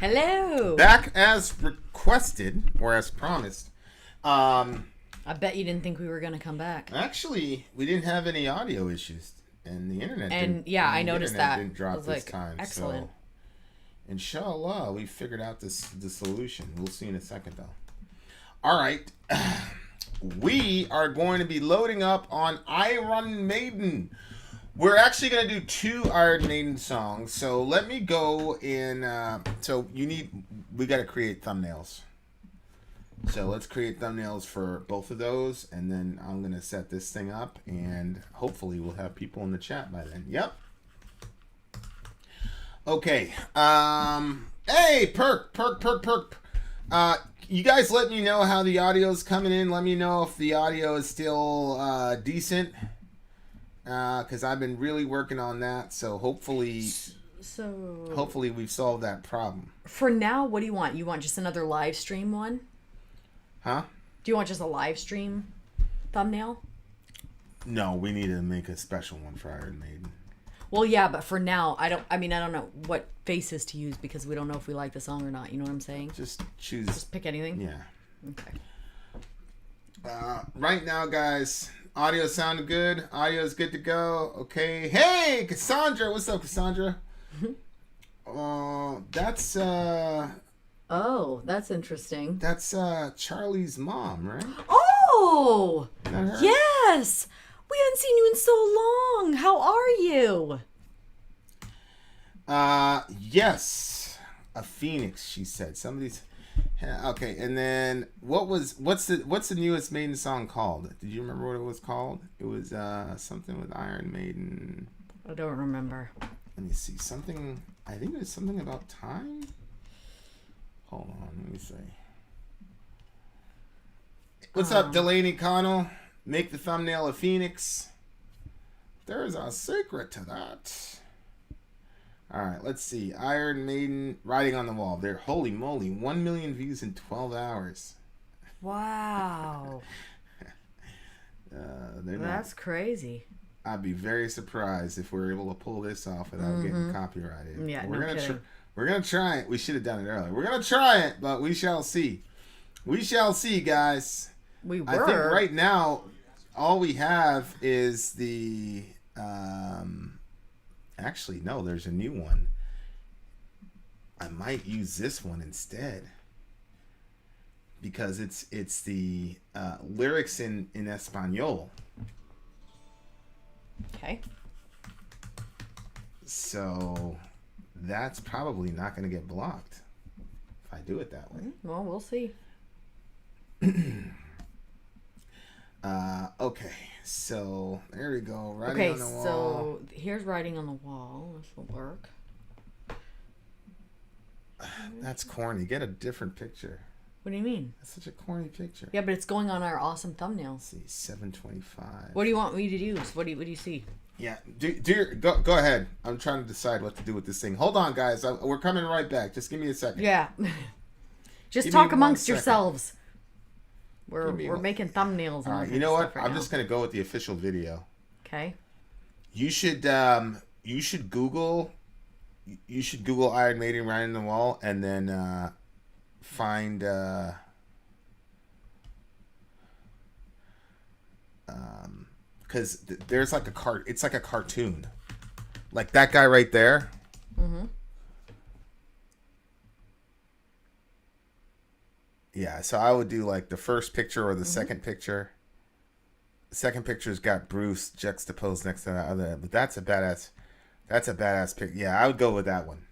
Hello. Back as requested, or as promised. I bet you didn't think we were going to come back. Actually, we didn't have any audio issues, and the internet I noticed that. didn't drop this like, time. excellent. So, inshallah, we figured out the solution. We'll see in a second, though. All right. We are going to be loading up on Iron Maiden. We're actually going to do 2 Iron Maiden songs. So let me go in. We got to create thumbnails. So let's create thumbnails for both of those. And then I'm going to set this thing up. And hopefully we'll have people in the chat by then. Yep. Okay. Hey, Perk. You guys let me know how the audio's coming in. Let me know if the audio is still decent. Because I've been really working on that. So hopefully we've solved that problem. For now, what do you want? You want just another live stream one? Huh? Do you want just a live stream thumbnail? No, we need to make a special one for Iron Maiden. Well, yeah, but for now, I don't know what faces to use because we don't know if we like the song or not. You know what I'm saying? Just choose. Just pick anything? Yeah. Okay. Right now, guys, audio sounded good. Audio is good to go. Okay. Hey, Cassandra. What's up, Cassandra? That's Oh, that's interesting. That's Charlie's mom, right? Oh! Is that her? Yes! We haven't seen you in so long. How are you? Yes. A phoenix, she said. Somebody's okay, and then what's the newest Maiden song called? Did you remember what it was called? It was something with Iron Maiden. I don't remember. Let me see. Something, I think it was something about time. Hold on, let me see. What's up, Delaney Connell? Make the thumbnail a phoenix. There's a secret to that. All right, let's see. Iron Maiden, Writing on the Wall. They're, holy moly, 1 million views in 12 hours. Wow. That's crazy. I'd be very surprised if we're able to pull this off without getting copyrighted. Yeah, we're gonna try it. We should have done it earlier. We're gonna try it, but we shall see. We shall see, guys. I think right now all we have is the actually no, there's a new one. I might use this one instead because it's the lyrics in Espanol. Okay. So that's probably not going to get blocked if I do it that way. Well, we'll see. Okay, so there we go. Writing on the wall. So here's Writing on the Wall. This will work. That's corny. Get a different picture. What do you mean? That's such a corny picture. Yeah, but it's going on our awesome thumbnail. Let's see, 725. What do you want me to use? What do you see? Yeah, go ahead. I'm trying to decide what to do with this thing. Hold on, guys. We're coming right back. Just give me a second. Yeah. Just talk amongst yourselves. We're making thumbnails. All right. You know what? I'm just gonna go with the official video. Okay. You should Google Iron Maiden Writing on the Wall and then find because there's like it's like a cartoon, like that guy right there. Mm-hmm. Yeah, so I would do like the first picture or the second picture. The second picture's got Bruce juxtaposed next to that other, but that's a badass pic. Yeah, I would go with that one.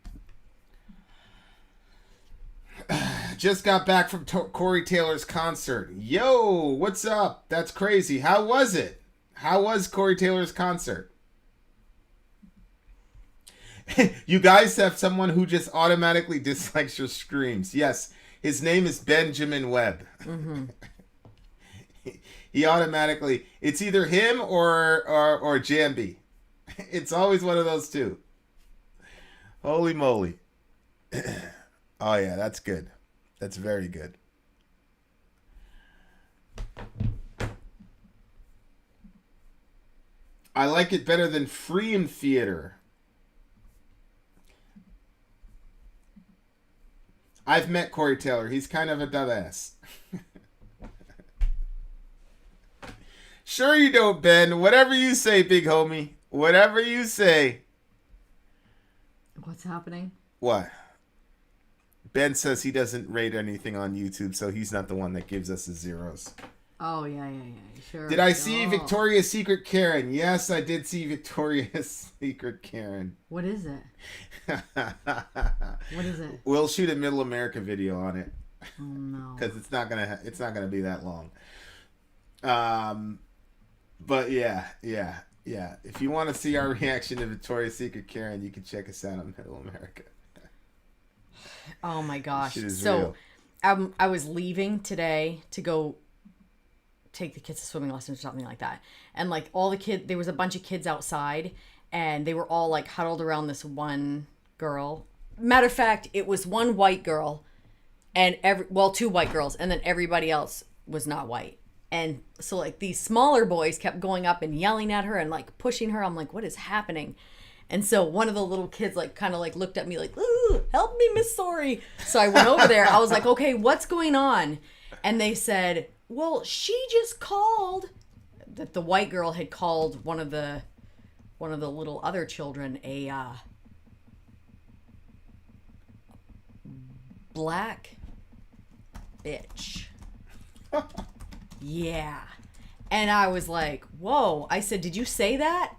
Just got back from Corey Taylor's concert. Yo, what's up? That's crazy. How was it? How was Corey Taylor's concert? You guys have someone who just automatically dislikes your screams. Yes, his name is Benjamin Webb. Mm-hmm. He automatically, it's either him or Jambi. It's always one of those two. Holy moly. Oh yeah, that's good. That's very good. I like it better than Freedom Theater. I've met Corey Taylor. He's kind of a dumbass. Sure you don't, Ben. Whatever you say, big homie. Whatever you say. What's happening? What? Ben says he doesn't rate anything on YouTube, so he's not the one that gives us the zeros. Oh, yeah, sure. Did I see Victoria's Secret Karen? Yes, I did see Victoria's Secret Karen. What is it? What is it? We'll shoot a Middle America video on it. Oh, no. Because it's not gonna be that long. But yeah. If you want to see our reaction to Victoria's Secret Karen, you can check us out on Middle America. Oh my gosh! So, I was leaving today to go take the kids to swimming lessons or something like that, and like all the kids, there was a bunch of kids outside, and they were all like huddled around this one girl. Matter of fact, it was one white girl, and two white girls, and then everybody else was not white. And so like these smaller boys kept going up and yelling at her and like pushing her. I'm like, what is happening? And so one of the little kids like kind of like looked at me like, ooh, help me, Miss Sori. So I went over there. I was like, okay, what's going on? And they said, well, she just called. That the white girl had called one of the little other children a black bitch. Yeah. And I was like, whoa. I said, did you say that?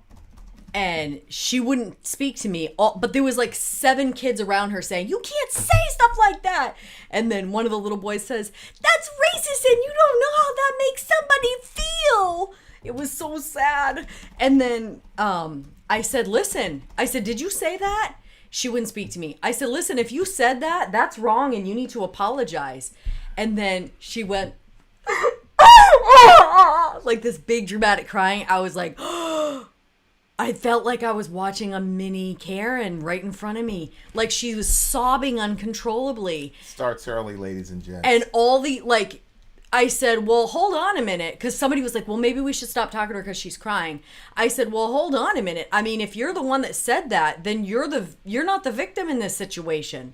And she wouldn't speak to me. But there was like 7 kids around her saying, you can't say stuff like that. And then one of the little boys says, that's racist and you don't know how that makes somebody feel. It was so sad. And then I said, listen. I said, did you say that? She wouldn't speak to me. I said, listen, if you said that, that's wrong and you need to apologize. And then she went, like this big dramatic crying. I was like, I felt like I was watching a mini Karen right in front of me. Like she was sobbing uncontrollably. Starts early, ladies and gents. And all the, like, I said, well, hold on a minute. Because somebody was like, well, maybe we should stop talking to her because she's crying. I said, well, hold on a minute. I mean, if you're the one that said that, then you're not the victim in this situation.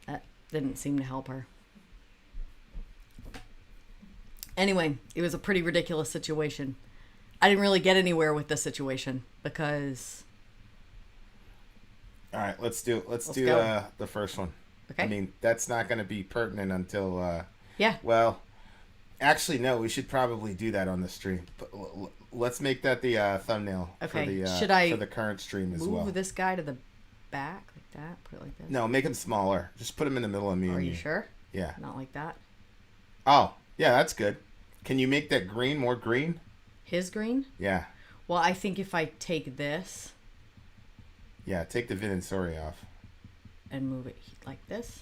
That didn't seem to help her. Anyway, it was a pretty ridiculous situation. I didn't really get anywhere with this situation because. All right, let's do the first one. Okay. I mean, that's not going to be pertinent until. Yeah. Well, actually, no. We should probably do that on the stream. But let's make that the thumbnail. Okay. For the current stream as well. Move this guy to the back like that. Put it like this. No, make him smaller. Just put him in the middle of me. Are you sure? Yeah. Not like that. Oh, yeah, that's good. Can you make that green more green? His green? Yeah. Well, I think if I take this. Yeah, take the Vinand Sori off. And move it like this.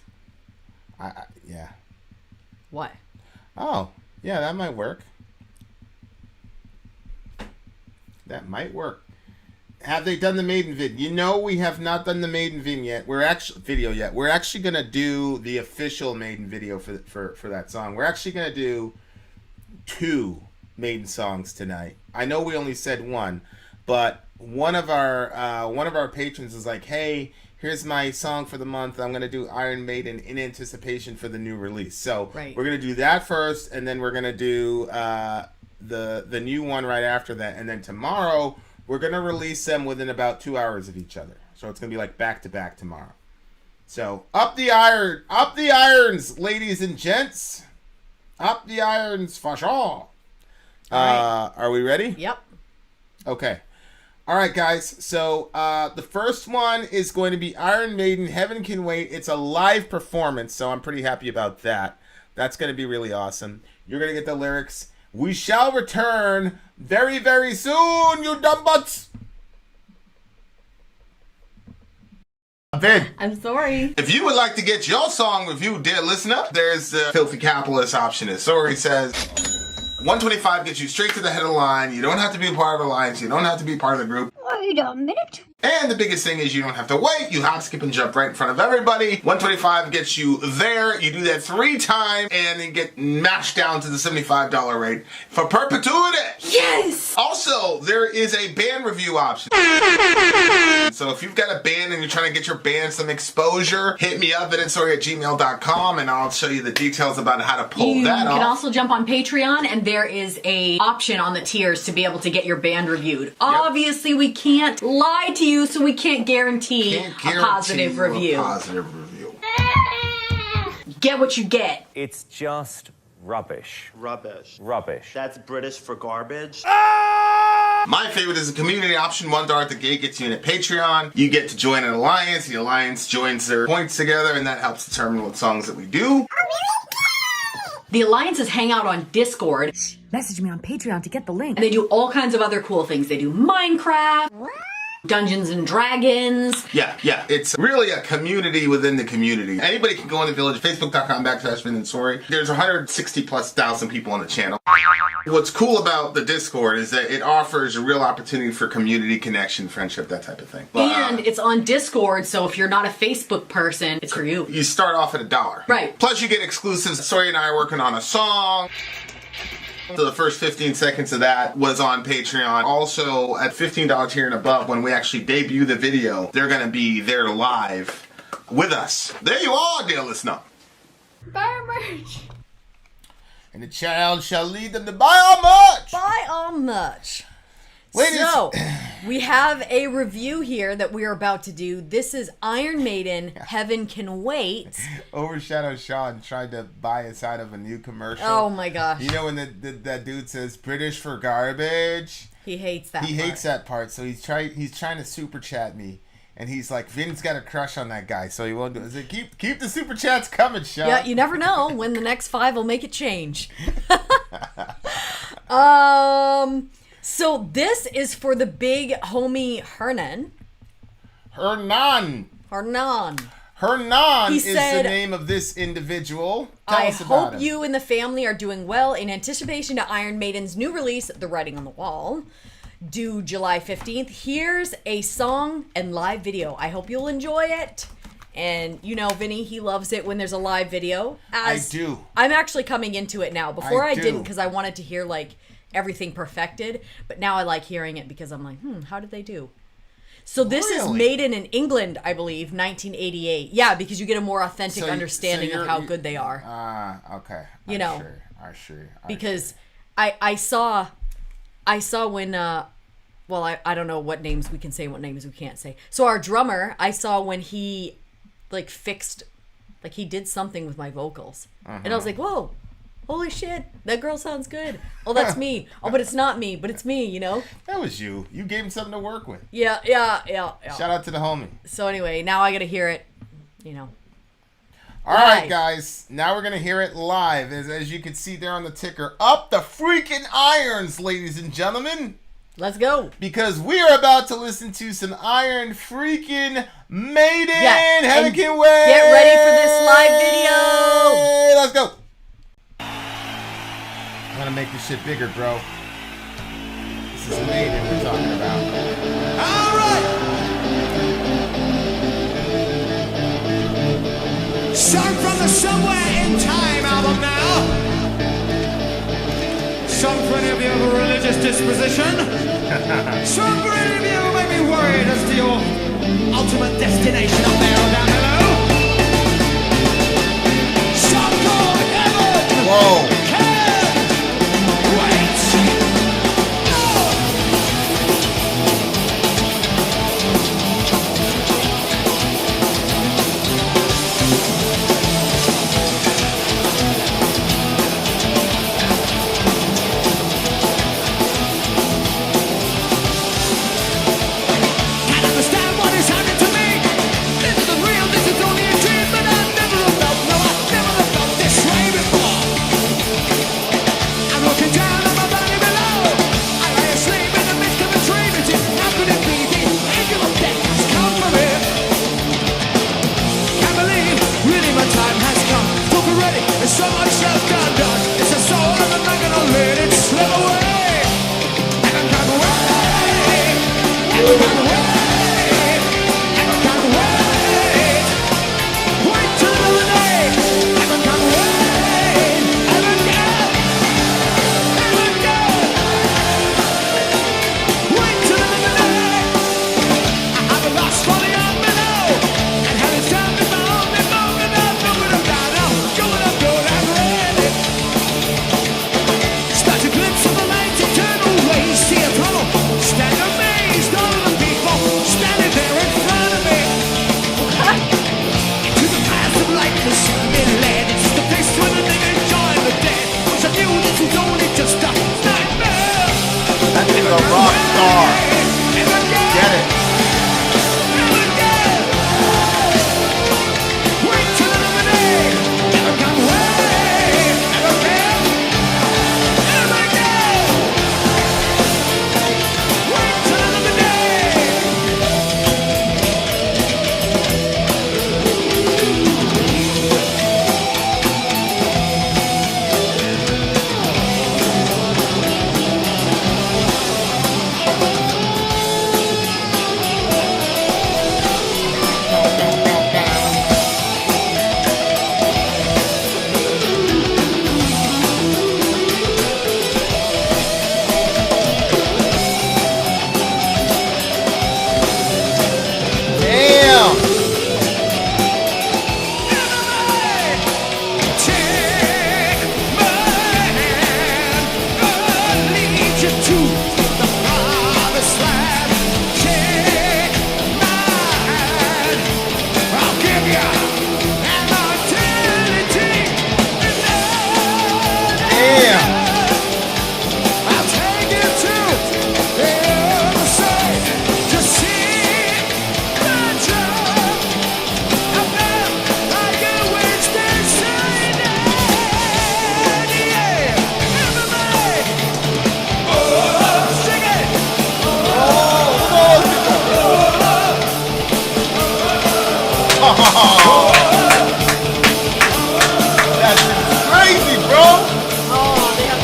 Yeah. What? Oh, yeah, that might work. That might work. Have they done the Maiden vid? You know, we have not done the Maiden vid yet. We're actually gonna do the official Maiden video for that song. We're actually gonna do 2 Maiden songs tonight. I know we only said 1, but one of our patrons is like, "Hey, here's my song for the month. I'm gonna do Iron Maiden in anticipation for the new release." So right. We're gonna do that first, and then we're gonna do the new one right after that, and then tomorrow we're gonna release them within about 2 hours of each other. So it's gonna be like back to back tomorrow. So up the irons, ladies and gents, up the irons for sure. Right. Are we ready? Yep. Okay. All right, guys. So the first one is going to be Iron Maiden, Heaven Can Wait. It's a live performance, so I'm pretty happy about that. That's going to be really awesome. You're going to get the lyrics. We shall return very, very soon, you dumb butts. Vin. I'm sorry. If you would like to get your song reviewed, dear listener, there's the filthy capitalist option. As Sori says, 125 gets you straight to the head of the line. You don't have to be part of the alliance. You don't have to be part of the group. Wait a minute. And the biggest thing is you don't have to wait. You hop, skip, and jump right in front of everybody. 125 gets you there. You do that 3 times, and then get mashed down to the $75 rate for perpetuity. Yes! Also, there is a band review option. So if you've got a band and you're trying to get your band some exposure, hit me up at vinandsori@gmail.com, and I'll show you the details about how to pull that off. You can also jump on Patreon, and there is a option on the tiers to be able to get your band reviewed. Yep. Obviously, we can't lie to you, so we can't guarantee a positive review. Get what you get. It's just rubbish. Rubbish. Rubbish. That's British for garbage. My favorite is a community option. $1 at the gate gets you in at Patreon. You get to join an alliance. The alliance joins their points together, and that helps determine what songs that we do. The alliances hang out on Discord. Message me on Patreon to get the link. And they do all kinds of other cool things. They do Minecraft, Dungeons and Dragons. Yeah. It's really a community within the community. Anybody can go in the village. Facebook.com/Vinand Sori. There's 160,000+ people on the channel. What's cool about the Discord is that it offers a real opportunity for community connection, friendship, that type of thing. And it's on Discord, so if you're not a Facebook person, it's for you. You start off at $1. Right. Plus you get exclusives. Sori and I are working on a song. So the first 15 seconds of that was on Patreon. Also, at $15 tier and above, when we actually debut the video, they're going to be there live with us. There you are, dear listener. Buy our merch. And the child shall lead them to buy our merch. Buy our merch. Ladies. So, we have a review here that we are about to do. This is Iron Maiden, Heaven Can Wait. Overshadow Sean tried to buy us out of a new commercial. Oh my gosh. You know when that dude says British for garbage? He hates that He part. hates that part, so he's trying to super chat me. And he's like, Vin's got a crush on that guy, so he won't do it. I said, keep the super chats coming, Sean. Yeah, you never know when the next 5 will make it change. So this is for the big homie Hernan. Hernan He is said, the name of this individual. Tell I us about hope him. you and the family are doing well in anticipation to Iron Maiden's new release, The Writing on the Wall, due July 15th. Here's a song and live video. I hope you'll enjoy it. And you know, Vinny, he loves it when there's a live video. I do. I'm actually coming into it now. Before I do. didn't, because I wanted to hear like everything perfected. But now I like hearing it because I'm like, how did they do? So this is Maiden in England, I believe, 1988. Yeah, because you get a more authentic understanding of how good they are. Okay. You know. Sure. Because I saw when well, I don't know what names we can say, what names we can't say. So our drummer, I saw when he like fixed, like he did something with my vocals. And I was like, whoa, holy shit, that girl sounds good. Oh, that's me. Oh, but it's not me, but it's me, you know? That was you. You gave him something to work with. Yeah. Shout out to the homie. So anyway, now I gotta hear it, you know. All right, guys. Now we're going to hear it live. As you can see there on the ticker. Up the freaking irons, ladies and gentlemen. Let's go. Because we are about to listen to some Iron freaking Maiden. Yeah, Heaven Can Wait. Get ready for this live video. Let's go. I'm going to make this shit bigger, bro. This is Maiden we're talking about. All right. Song from the Somewhere in Time album now. Song for any of you of a religious disposition. Song for any of you who may be worried as to your ultimate destination up there or down below. Song called Heaven. Whoa. Can wait. Can't understand what is happening to me. This isn't real, this is the sinking land. It's just a place where the living join the dead. Which I knew this was only just a nightmare. That nigga a rock star. Get it. Wait till another day. Never come away. Never care. Never care. Wait till another day. Damn. Take my hand, I'll lead you to the promised land. Take my hand, I'll give you an eternity. Damn. I'll take you to the other side to see the truth. I've been like a witch that's shining. Yeah, everybody, sing it. That's crazy, bro. Oh, they have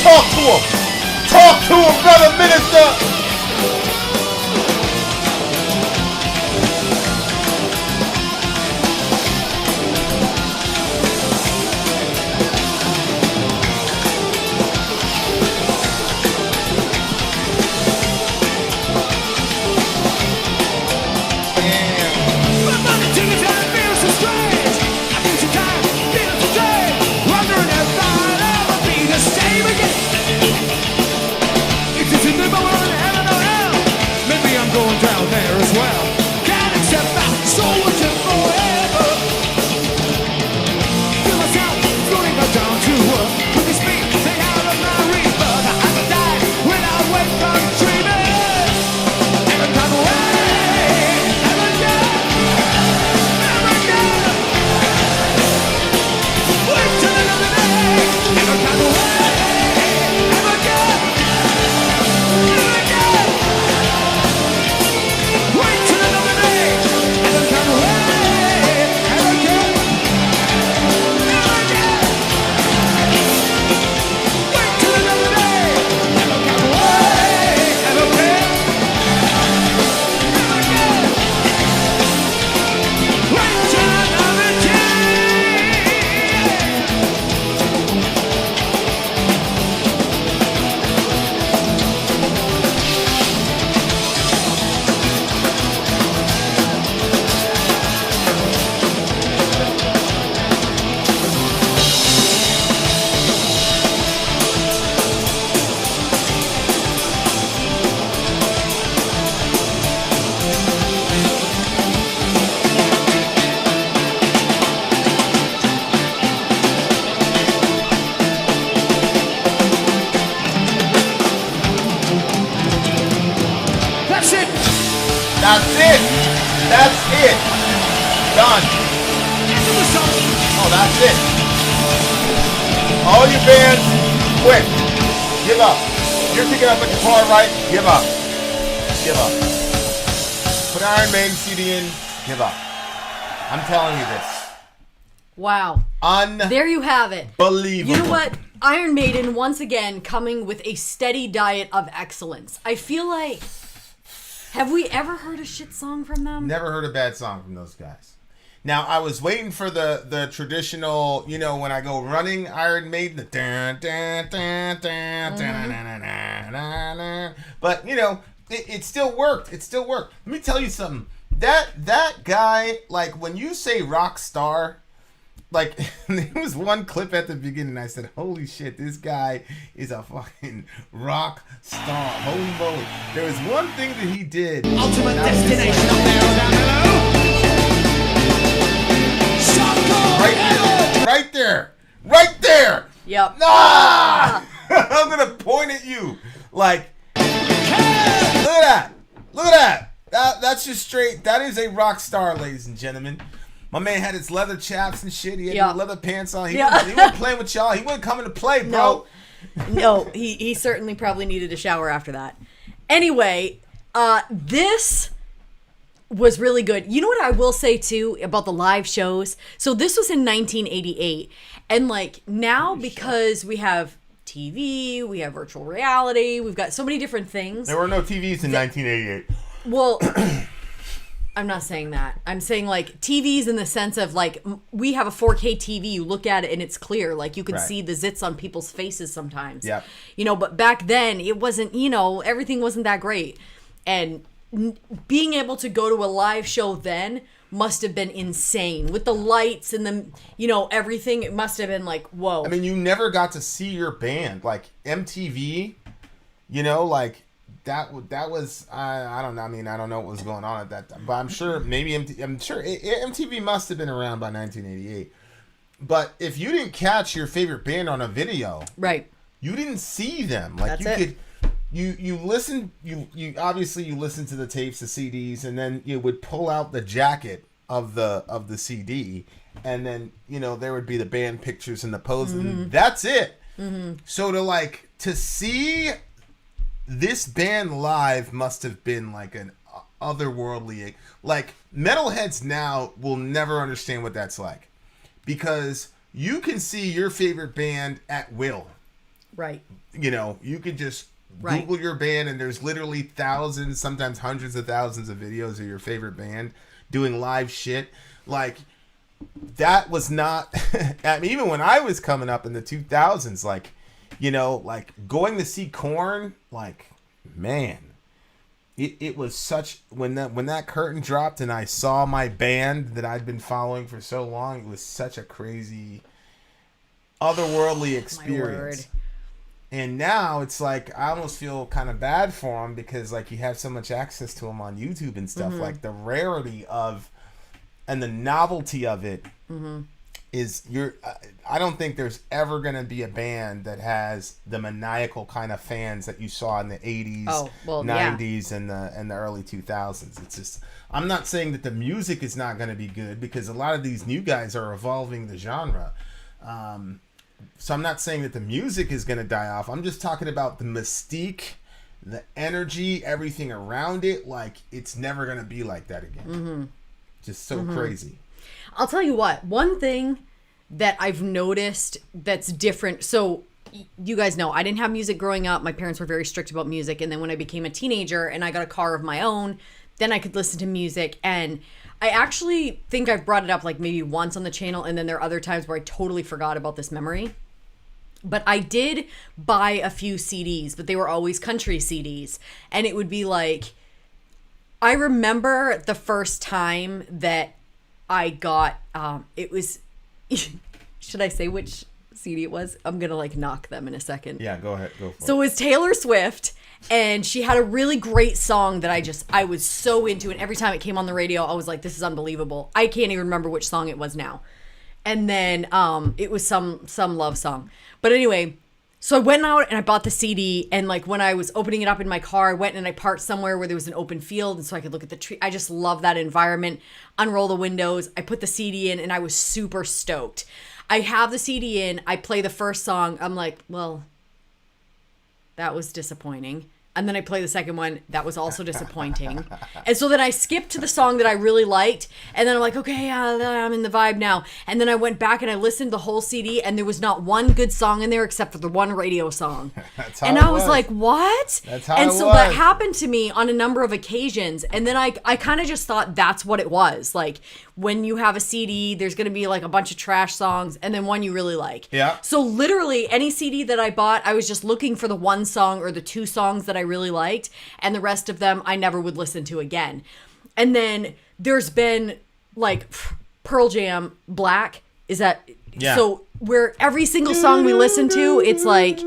Talk to him. Talk to him, brother minister. My money to the time feels so strange. I feel so tired, feel so strange. Wondering if I'll ever be the same again. If it's a number one Done. End of the song. Oh, that's it. All you bands, quit. Give up. You're picking up a guitar, right? Give up. Give up. Put Iron Maiden CD in. Give up. I'm telling you this. Wow. There you have it. Unbelievable. You know what? Iron Maiden, once again, coming with a steady diet of excellence. I feel like... Have we ever heard a shit song from them? Never heard a bad song from those guys. Now, I was waiting for the traditional, you know, when I go running Iron Maiden, the dun, dun, dun, dun, dun, dun, dun, dun, dun. But, you know, it still worked. It still worked. Let me tell you something. That guy, like, when you say rock star, like, there was one clip at the beginning, I said, holy shit, this guy is a fucking rock star. Holy moly. There was one thing that he did. Ultimate and I was just destination like, up there, down below. right there. Right there. Yep. Ah! I'm going to point at you. Like, look at that. Look at that. That's just straight. That is a rock star, ladies and gentlemen. My man had his leather chaps and shit. He had his leather pants on. He wasn't playing with y'all. He wasn't coming to play, bro. No, he certainly probably needed a shower after that. Anyway, this was really good. You know what I will say, too, about the live shows? So this was in 1988. And, like, now because we have TV, we have virtual reality, we've got so many different things. There were no TVs in 1988. Well... I'm not saying that. I'm saying like TVs in the sense of like we have a 4K TV. You look at it and it's clear. Like you can see the zits on people's faces sometimes. Yeah. You know, but back then it wasn't, you know, everything wasn't that great. And being able to go to a live show then must have been insane with the lights and the, you know, everything. It must have been like, whoa. I mean, you never got to see your band. Like MTV, you know, like that was I don't know. I mean, I don't know what was going on at that time, but I'm sure maybe MTV must have been around by 1988. But if you didn't catch your favorite band on a video, right, you didn't see them. Like you listen, you obviously you listen to the tapes, the CDs, and then you would pull out the jacket of the CD, and then you know there would be the band pictures and the pose, and that's it. So to see this band live must have been like an otherworldly, like metalheads now will never understand what that's like, because you can see your favorite band at will. Right. You know, you could just Google your band and there's literally thousands, sometimes hundreds of thousands of videos of your favorite band doing live shit. Like that was not, I mean, even when I was coming up in the 2000s, like, you know, like going to see Korn, like, man, it was such, when that curtain dropped and I saw my band that I'd been following for so long, it was such a crazy, otherworldly experience. And now it's like, I almost feel kind of bad for them because like you have so much access to them on YouTube and stuff. Like the rarity of, and the novelty of it is I don't think there's ever going to be a band that has the maniacal kind of fans that you saw in the 80s, 90s, and the early 2000s. It's just, I'm not saying that the music is not going to be good because a lot of these new guys are evolving the genre. So I'm not saying that the music is going to die off. I'm just talking about the mystique, the energy, everything around it. Like it's never going to be like that again. Just so crazy. I'll tell you what, one thing that I've noticed that's different. So you guys know I didn't have music growing up. My parents were very strict about music. And then when I became a teenager and I got a car of my own, then I could listen to music. And I actually think I've brought it up like maybe once on the channel. And then there are other times where I totally forgot about this memory. But I did buy a few CDs, but they were always country CDs. And it would be like, I remember the first time that I got, it was, should I say which CD it was? I'm going to like knock them in a second. Yeah, go ahead. Go for it. So it was Taylor Swift, and she had a really great song that I was so into. And every time it came on the radio, I was like, this is unbelievable. I can't even remember which song it was now. And then it was some love song. But anyway, So I went out and I bought the CD, and like when I was opening it up in my car, I went and I parked somewhere where there was an open field, and so I could look at the tree. I just love that environment. Unroll the windows. I put the CD in, and I was super stoked. I have the CD in. I play the first song. I'm like, well, that was disappointing. And then I play the second one. That was also disappointing. And so then I skipped to the song that I really liked. And then I'm like, okay, I'm in the vibe now. And then I went back and I listened to the whole CD, and there was not one good song in there except for the one radio song. That's how and it I was was. like, what? That's how and it so was. that happened to me on a number of occasions. And then I kind of just thought that's what it was. Like when you have a CD, there's going to be like a bunch of trash songs and then one you really like. Yeah. So literally any CD that I bought, I was just looking for the one song or the two songs that I really liked, and the rest of them I never would listen to again. And then there's been like Pearl Jam Black. Is that so where every single song we listen to, it's like,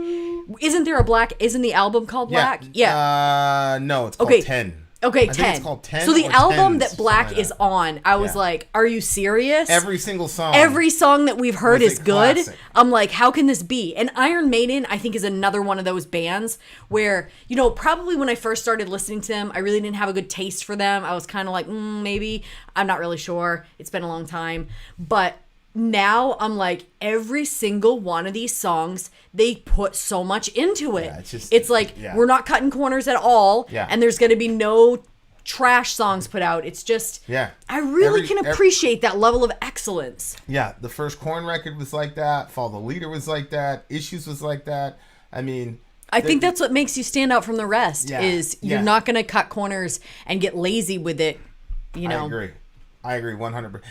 isn't there a Black? Isn't the album called Black? Yeah. No, it's called 10. Okay, I 10. think it's called 10. So the or album 10s, that Black something like is that. on, I was Yeah. like, are you serious? Every single song. Every song that we've heard was is a good. classic. I'm like, how can this be? And Iron Maiden, I think, is another one of those bands where, you know, probably when I first started listening to them, I really didn't have a good taste for them. I was kind of like, maybe. I'm not really sure. It's been a long time. But now I'm like, every single one of these songs, they put so much into it. Yeah, it's like, we're not cutting corners at all. Yeah. And there's going to be no trash songs put out. It's just, I really can appreciate that level of excellence. Yeah, the first Korn record was like that. Follow the Leader was like that. Issues was like that. I mean, I think that's what makes you stand out from the rest. Is you're not going to cut corners and get lazy with it. You know. I agree 100%.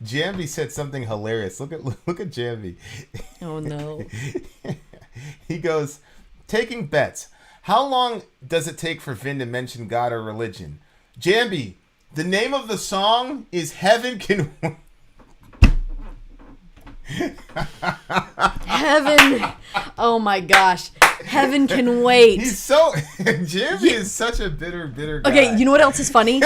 Jambi said something hilarious. Look at Jambi. Oh no. He goes, taking bets. How long does it take for Vin to mention God or religion? Jambi, the name of the song is Heaven Can... Heaven. Oh my gosh. Heaven can wait. He's so... Jambi is such a bitter guy. Okay, you know what else is funny?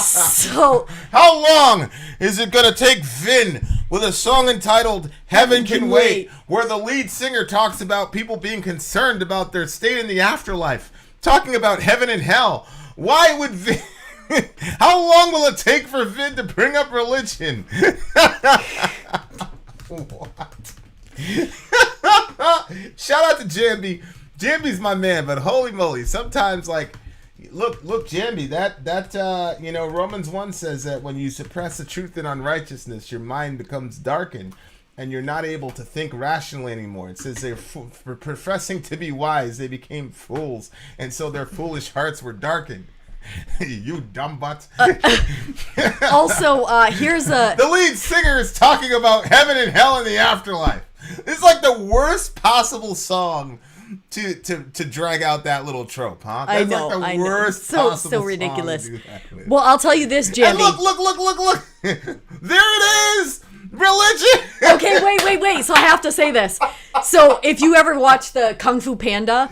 So... How long is it going to take Vin with a song entitled Heaven Can Wait, where the lead singer talks about people being concerned about their state in the afterlife, talking about heaven and hell? Why would Vin... How long will it take for Vin to bring up religion? What? Shout out to Jambi. Jambi's my man, but holy moly, sometimes like... Look, Jambi, that you know, Romans 1 says that when you suppress the truth and unrighteousness, your mind becomes darkened and you're not able to think rationally anymore. It says for professing to be wise, they became fools, and so their foolish hearts were darkened. You dumb butts. Also, here's a... The lead singer is talking about heaven and hell in the afterlife. It's like the worst possible song to drag out that little trope, huh? That's I know, like the I know. worst possible So ridiculous. song to do that with. Well, I'll tell you this, Jambi. And look. There it is! Religion! Okay, wait. So I have to say this. So if you ever watch the Kung Fu Panda,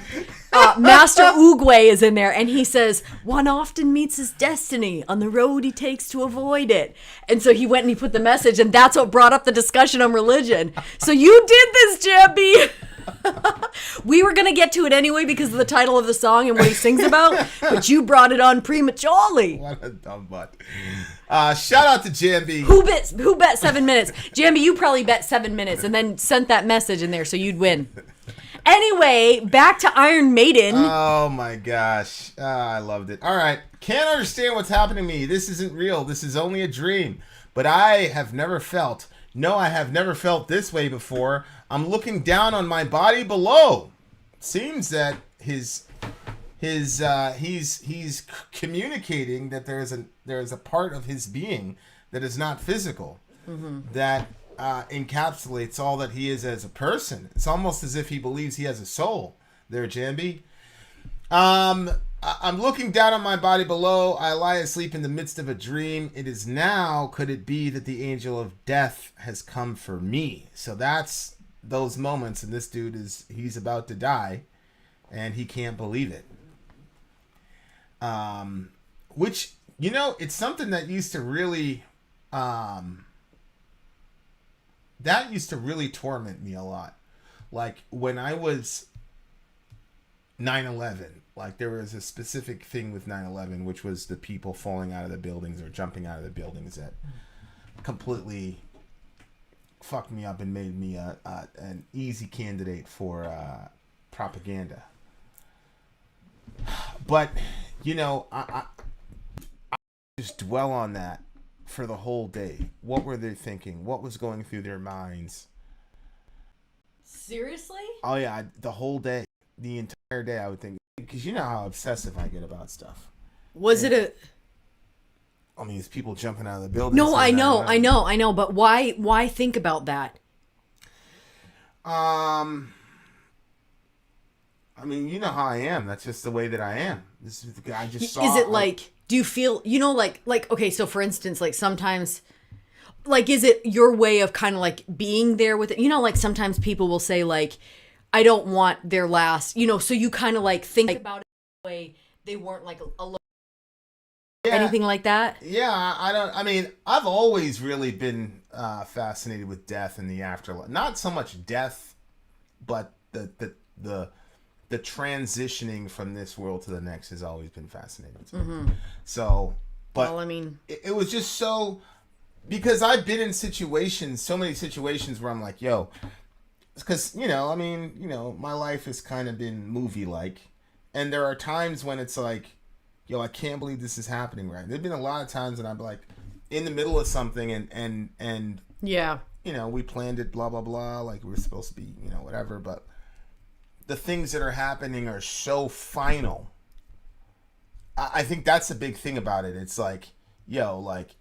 Master Oogway is in there, and he says, one often meets his destiny on the road he takes to avoid it. And so he went and he put the message, and that's what brought up the discussion on religion. So you did this, Jambi. We were going to get to it anyway because of the title of the song and what he sings about, but you brought it on prematurely. What a dumb butt. Shout out to Jambi. Who bet 7 minutes? Jambi, you probably bet 7 minutes and then sent that message in there so you'd win. Anyway, back to Iron Maiden. Oh my gosh. I loved it. All right. Can't understand what's happening to me. This isn't real. This is only a dream. But I have never felt this way before. I'm looking down on my body below. It seems that he's communicating that there is a part of his being that is not physical, that encapsulates all that he is as a person. It's almost as if he believes he has a soul. There, Jambi. I'm looking down on my body below. I lie asleep in the midst of a dream. It is now, could it be that the angel of death has come for me? So that's those moments, and this dude he's about to die, and he can't believe it. Which, you know, it's something that used to really torment me a lot. like when I was 9/11, like there was a specific thing with 9/11, which was the people falling out of the buildings or jumping out of the buildings that completely fucked me up and made me an easy candidate for propaganda. But I just dwell on that for the whole day. What were they thinking? What was going through their minds? Seriously? Oh yeah, the whole day, the entire day, I would think, because you know how obsessive I get about stuff. Was it a? I mean, it's people jumping out of the building. No, I know. But why think about that? I mean, you know how I am. That's just the way that I am. This is the guy I just saw. Is it like? Do you feel? Like okay? So for instance, like sometimes. Like, is it your way of kind of like being there with it? Like sometimes people will say like, I don't want their last, so you kind of like think about it the way they weren't like alone. Yeah. Anything like that? Yeah, I mean, I've always really been fascinated with death and the afterlife. Not so much death, but the transitioning from this world to the next has always been fascinating to me. Mm-hmm. So, but well, I mean, it was just so. Because I've been in situations, so many situations where I'm like, yo, because, my life has kind of been movie-like. And there are times when it's like, yo, I can't believe this is happening right. There've been a lot of times when I'm like in the middle of something and yeah, we planned it, blah, blah, blah, like we were supposed to be, whatever. But the things that are happening are so final. I think that's the big thing about it. It's like, yo, like,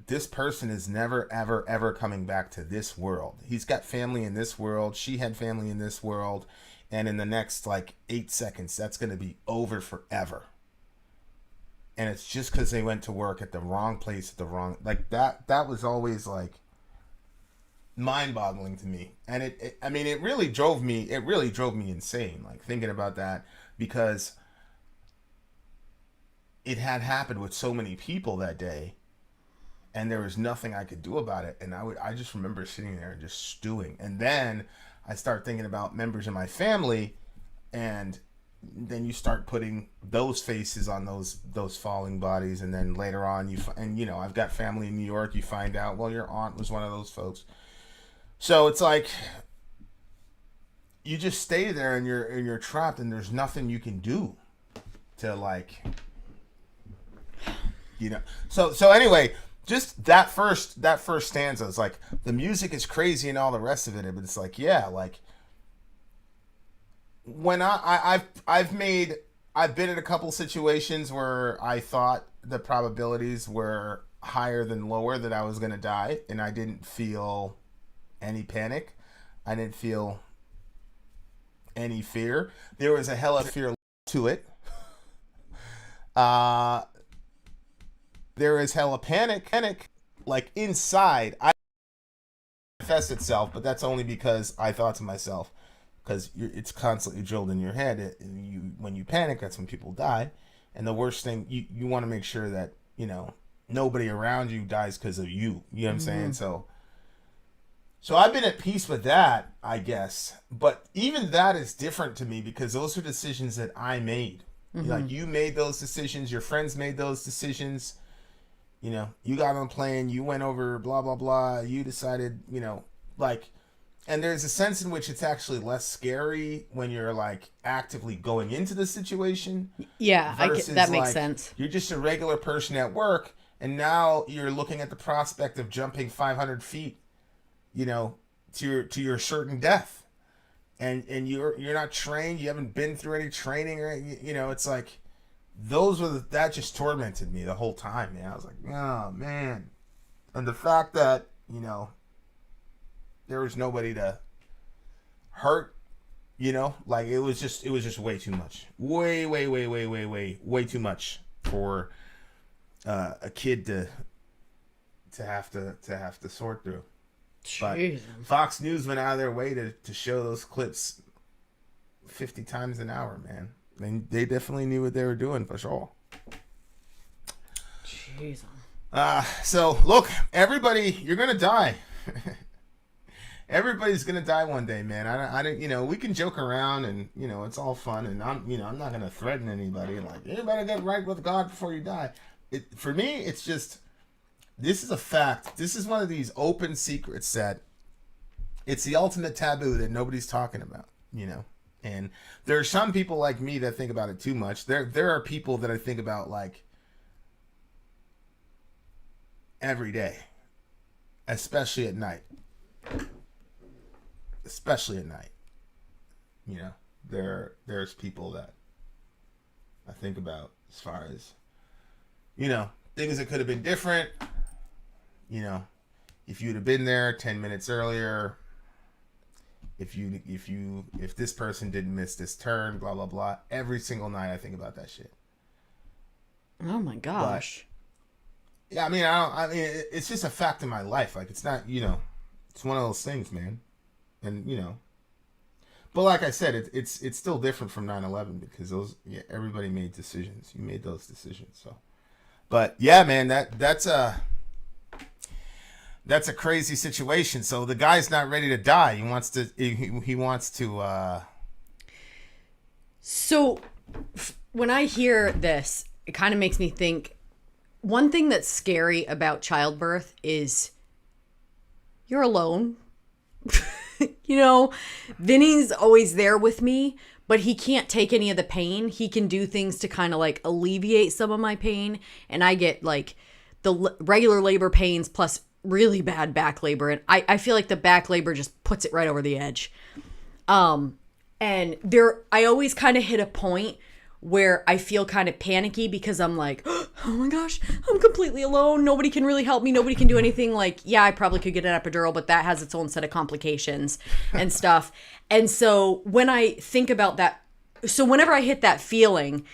this person is never, ever, ever coming back to this world. He's got family in this world. She had family in this world. And in the next, 8 seconds, that's going to be over forever. And it's just because they went to work at the wrong place at the wrong... that was always, mind-boggling to me. And it really drove me insane, thinking about that. Because it had happened with so many people that day. And there was nothing I could do about it. And I just remember sitting there and just stewing. And then I start thinking about members of my family. And then you start putting those faces on those falling bodies. And then later on, I've got family in New York. You find out, well, your aunt was one of those folks. So it's like, you just stay there and you're trapped. And there's nothing you can do to So anyway... Just that first stanza, it's like the music is crazy and all the rest of it, but it's like, yeah, when I've been in a couple situations where I thought the probabilities were higher than lower that I was gonna die, and I didn't feel any panic, I didn't feel any fear. There was a hell of fear to it. There is hella panic, inside. I manifest itself, but that's only because I thought to myself, because it's constantly drilled in your head. When you panic, that's when people die, and the worst thing you want to make sure that nobody around you dies because of you. You know what I'm saying? So I've been at peace with that, I guess. But even that is different to me because those are decisions that I made. Mm-hmm. You made those decisions. Your friends made those decisions. You got on a plane, you went over, blah, blah, blah. You decided, and there's a sense in which it's actually less scary when you're actively going into the situation. Yeah, that makes sense. You're just a regular person at work, and now you're looking at the prospect of jumping 500 feet, to your certain death. And you're not trained, you haven't been through any training or it's like, that just tormented me the whole time, man. I was like, oh man. And the fact that, there was nobody to hurt, it was just way too much. Way too much for a kid to have to sort through. Jeez. But Fox News went out of their way to show those clips 50 times an hour, man. They definitely knew what they were doing for sure. Jeez. So look, everybody, you're gonna die. everybody's gonna die one day, man. I don't, we can joke around and it's all fun, and I'm not gonna threaten anybody like you better get right with God before you die. For me, it's just this is a fact. This is one of these open secrets that it's the ultimate taboo that nobody's talking about, And there are some people like me that think about it too much. There are people that I think about like every day, especially at night. Especially at night. There's people that I think about as far as, things that could have been different. If you'd have been there 10 minutes earlier, if this person didn't miss this turn, blah, blah, blah. Every single night I think about that shit. Oh my gosh. But, yeah, I mean, it's just a fact in my life. Like, it's not, it's one of those things, man. And, but like I said, it's still different from 9/11 because everybody made decisions. You made those decisions. So, but yeah, man, that's a crazy situation. So the guy's not ready to die. He wants to. So when I hear this, it kind of makes me think. One thing that's scary about childbirth is you're alone. Vinny's always there with me, but he can't take any of the pain. He can do things to kind of like alleviate some of my pain. And I get like the regular labor pains plus really bad back labor. And I feel like the back labor just puts it right over the edge. And I always kind of hit a point where I feel kind of panicky because I'm like, oh my gosh, I'm completely alone. Nobody can really help me. Nobody can do anything. Like, yeah, I probably could get an epidural, but that has its own set of complications and stuff. And so when I think about that, so whenever I hit that feeling,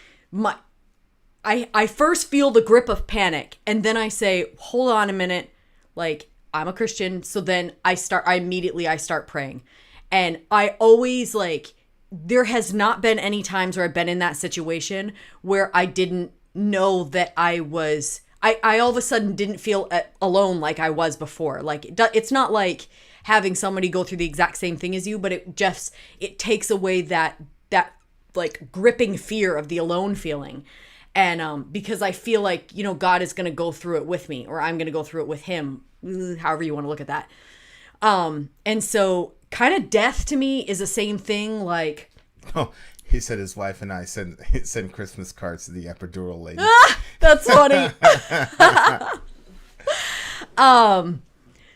I first feel the grip of panic. And then I say, hold on a minute. Like, I'm a Christian. So then I immediately start praying. And I always there has not been any times where I've been in that situation where I didn't know that I all of a sudden didn't feel alone like I was before. Like, it's not like having somebody go through the exact same thing as you, but it takes away that like gripping fear of the alone feeling. And because I feel like, God is going to go through it with me, or I'm going to go through it with him, however you want to look at that. And so kind of death to me is the same thing. Like, oh, he said his wife and I send Christmas cards to the epidural lady. That's funny.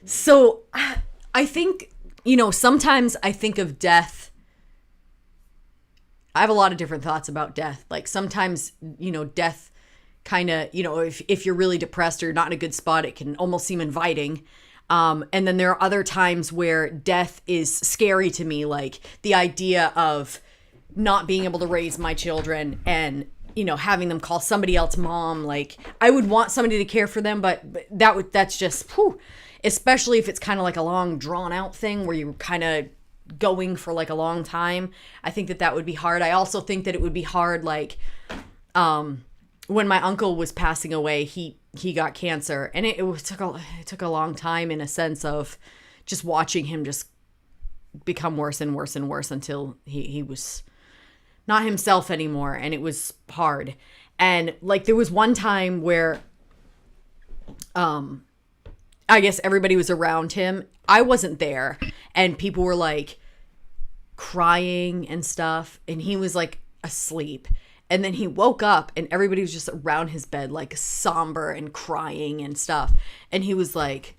So I think, sometimes I think of death. I have a lot of different thoughts about death. Like sometimes, death kind of, if you're really depressed or not in a good spot, it can almost seem inviting. And then there are other times where death is scary to me, like the idea of not being able to raise my children and, having them call somebody else mom. Like, I would want somebody to care for them, but that's just, especially if it's kind of like a long drawn out thing where you're kind of going for like a long time. I think that would be hard. I also think that it would be hard, like, when my uncle was passing away, he got cancer, and it took a long time in a sense of just watching him just become worse and worse and worse until he was not himself anymore, and it was hard. And like there was one time where I guess everybody was around him. I wasn't there, and people were like crying and stuff, and he was like asleep. And then he woke up and everybody was just around his bed, like somber and crying and stuff. And he was like,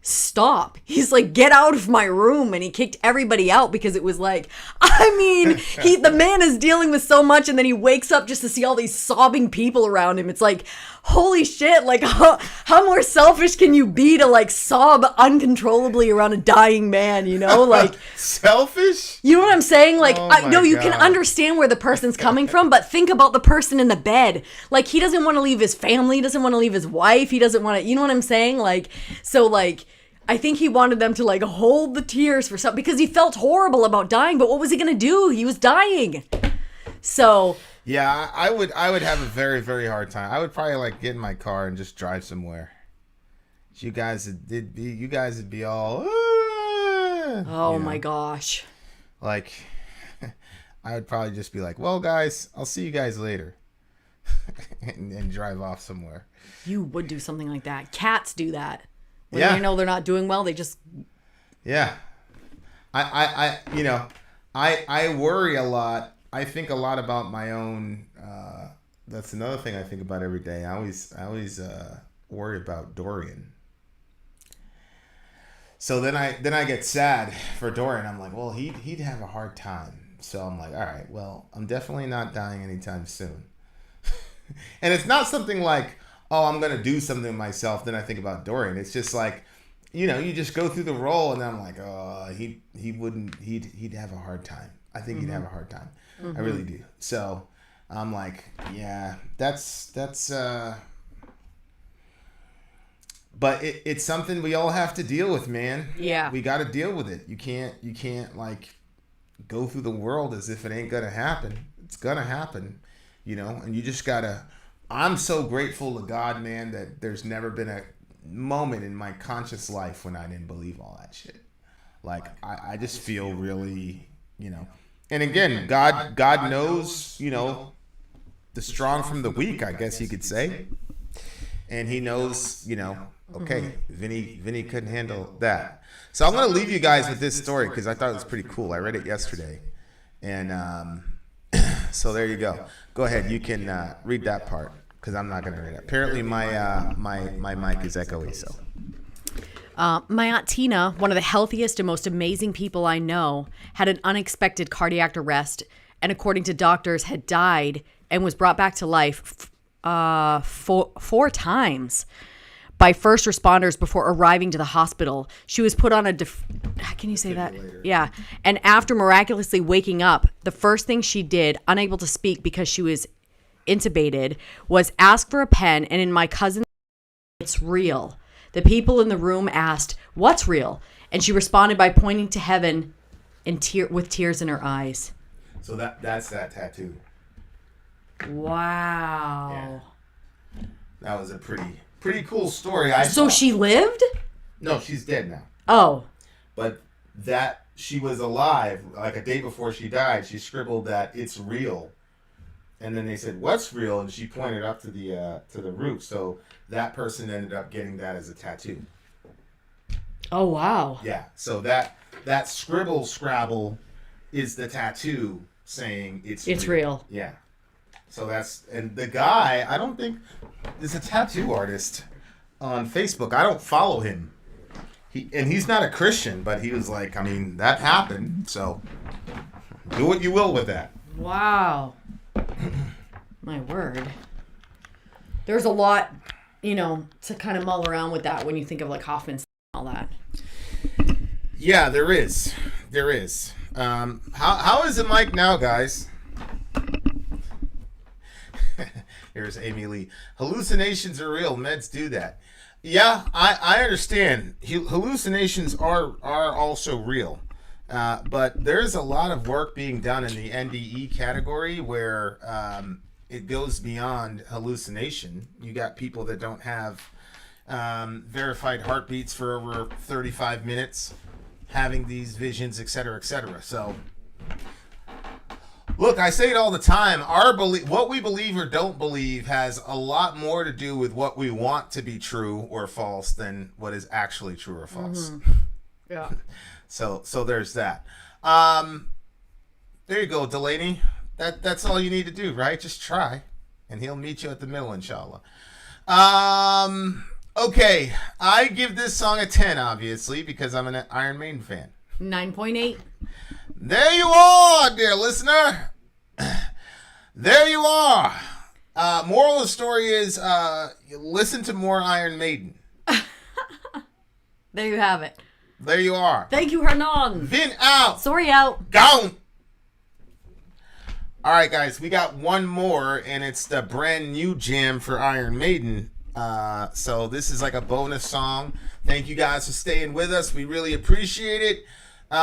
stop. He's like, get out of my room. And he kicked everybody out because it was like, the man is dealing with so much. And then he wakes up just to see all these sobbing people around him. It's like, holy shit. Like how more selfish can you be to like sob uncontrollably around a dying man, like selfish? You know what I'm saying? Like, you God. can understand where the person's coming from, but think about the person in the bed. Like, he doesn't want to leave his family, he doesn't want to leave his wife, he doesn't want to, you know what I'm saying? Like, so like, I think he wanted them to like hold the tears for something because he felt horrible about dying, but what was he going to do? He was dying. So yeah, I would have a very, very hard time. I would probably like get in my car and just drive somewhere. You guys would be all, Oh my gosh. Like, I would probably just be like, well, guys, I'll see you guys later. and drive off somewhere. You would do something like that. Cats do that. When Yeah. they know they're not doing well, they just... Yeah. I worry a lot. I think a lot about my own, that's another thing I think about every day. I always worry about Dorian. So then I get sad for Dorian. I'm like, well, he'd have a hard time. So I'm like, all right, well, I'm definitely not dying anytime soon. And it's not something like, oh, I'm gonna do something myself. Then I think about Dorian. It's just like, you know, you just go through the role, and then I'm like, oh, he'd have a hard time. I think he'd have a hard time. I really do. So I'm like, yeah, that's. But it's something we all have to deal with, man. Yeah. We got to deal with it. You can't like go through the world as if it ain't gonna happen. It's gonna happen, you know. And you just gotta. I'm so grateful to God, man, that there's never been a moment in my conscious life when I didn't believe all that shit. Like I just feel really, you know. And again, God knows, you know, the strong from the weak, I guess you could say. And he knows, you know, okay, Vinny couldn't handle that. So I'm going to leave you guys with this story because I thought it was pretty cool. I read it yesterday. And so there you go. Go ahead. You can read that part because I'm not going to read it. Apparently my mic is echoey, so. My Aunt Tina, one of the healthiest and most amazing people I know, had an unexpected cardiac arrest and, according to doctors, had died and was brought back to life four times by first responders before arriving to the hospital. She was put on a how can you say that? Yeah. And after miraculously waking up, the first thing she did, unable to speak because she was intubated, was ask for a pen. And in my cousin's, it's real. The people in the room asked, "What's real?" And she responded by pointing to heaven with tears in her eyes. So that's that tattoo. Wow. Yeah. That was a pretty cool story. So she lived? No, she's dead now. Oh. But that she was alive, like a day before she died, she scribbled that it's real. And then they said, "What's real?" And she pointed up to the roof. So that person ended up getting that as a tattoo. Oh wow. Yeah. So that scribble scrabble is the tattoo saying it's real. Yeah. So and the guy, I don't think, is a tattoo artist on Facebook. I don't follow him. He's not a Christian, but he was like, I mean, that happened. So do what you will with that. Wow. My word. There's a lot, you know, to kind of mull around with that when you think of like Hoffman's and all that. Yeah, there is. There is. How is it like now, guys? Here's Amy Lee. Hallucinations are real. Meds do that. Yeah, I understand. Hallucinations are also real. But there's a lot of work being done in the NDE category where it goes beyond hallucination. You got people that don't have verified heartbeats for over 35 minutes, having these visions, etc., etc. So, look, I say it all the time. What we believe or don't believe has a lot more to do with what we want to be true or false than what is actually true or false. Mm-hmm. Yeah. So there's that. There you go, Delaney. That's all you need to do, right? Just try, and he'll meet you at the middle, inshallah. Okay, I give this song a 10, obviously, because I'm an Iron Maiden fan. 9.8. There you are, dear listener. There you are. Moral of the story is listen to more Iron Maiden. There you have it. There you are. Thank you, Hernan. Vin out. Sori out. Gone. All right, guys, we got one more, and it's the brand new jam for Iron Maiden. So this is like a bonus song. Thank you guys for staying with us. We really appreciate it. Like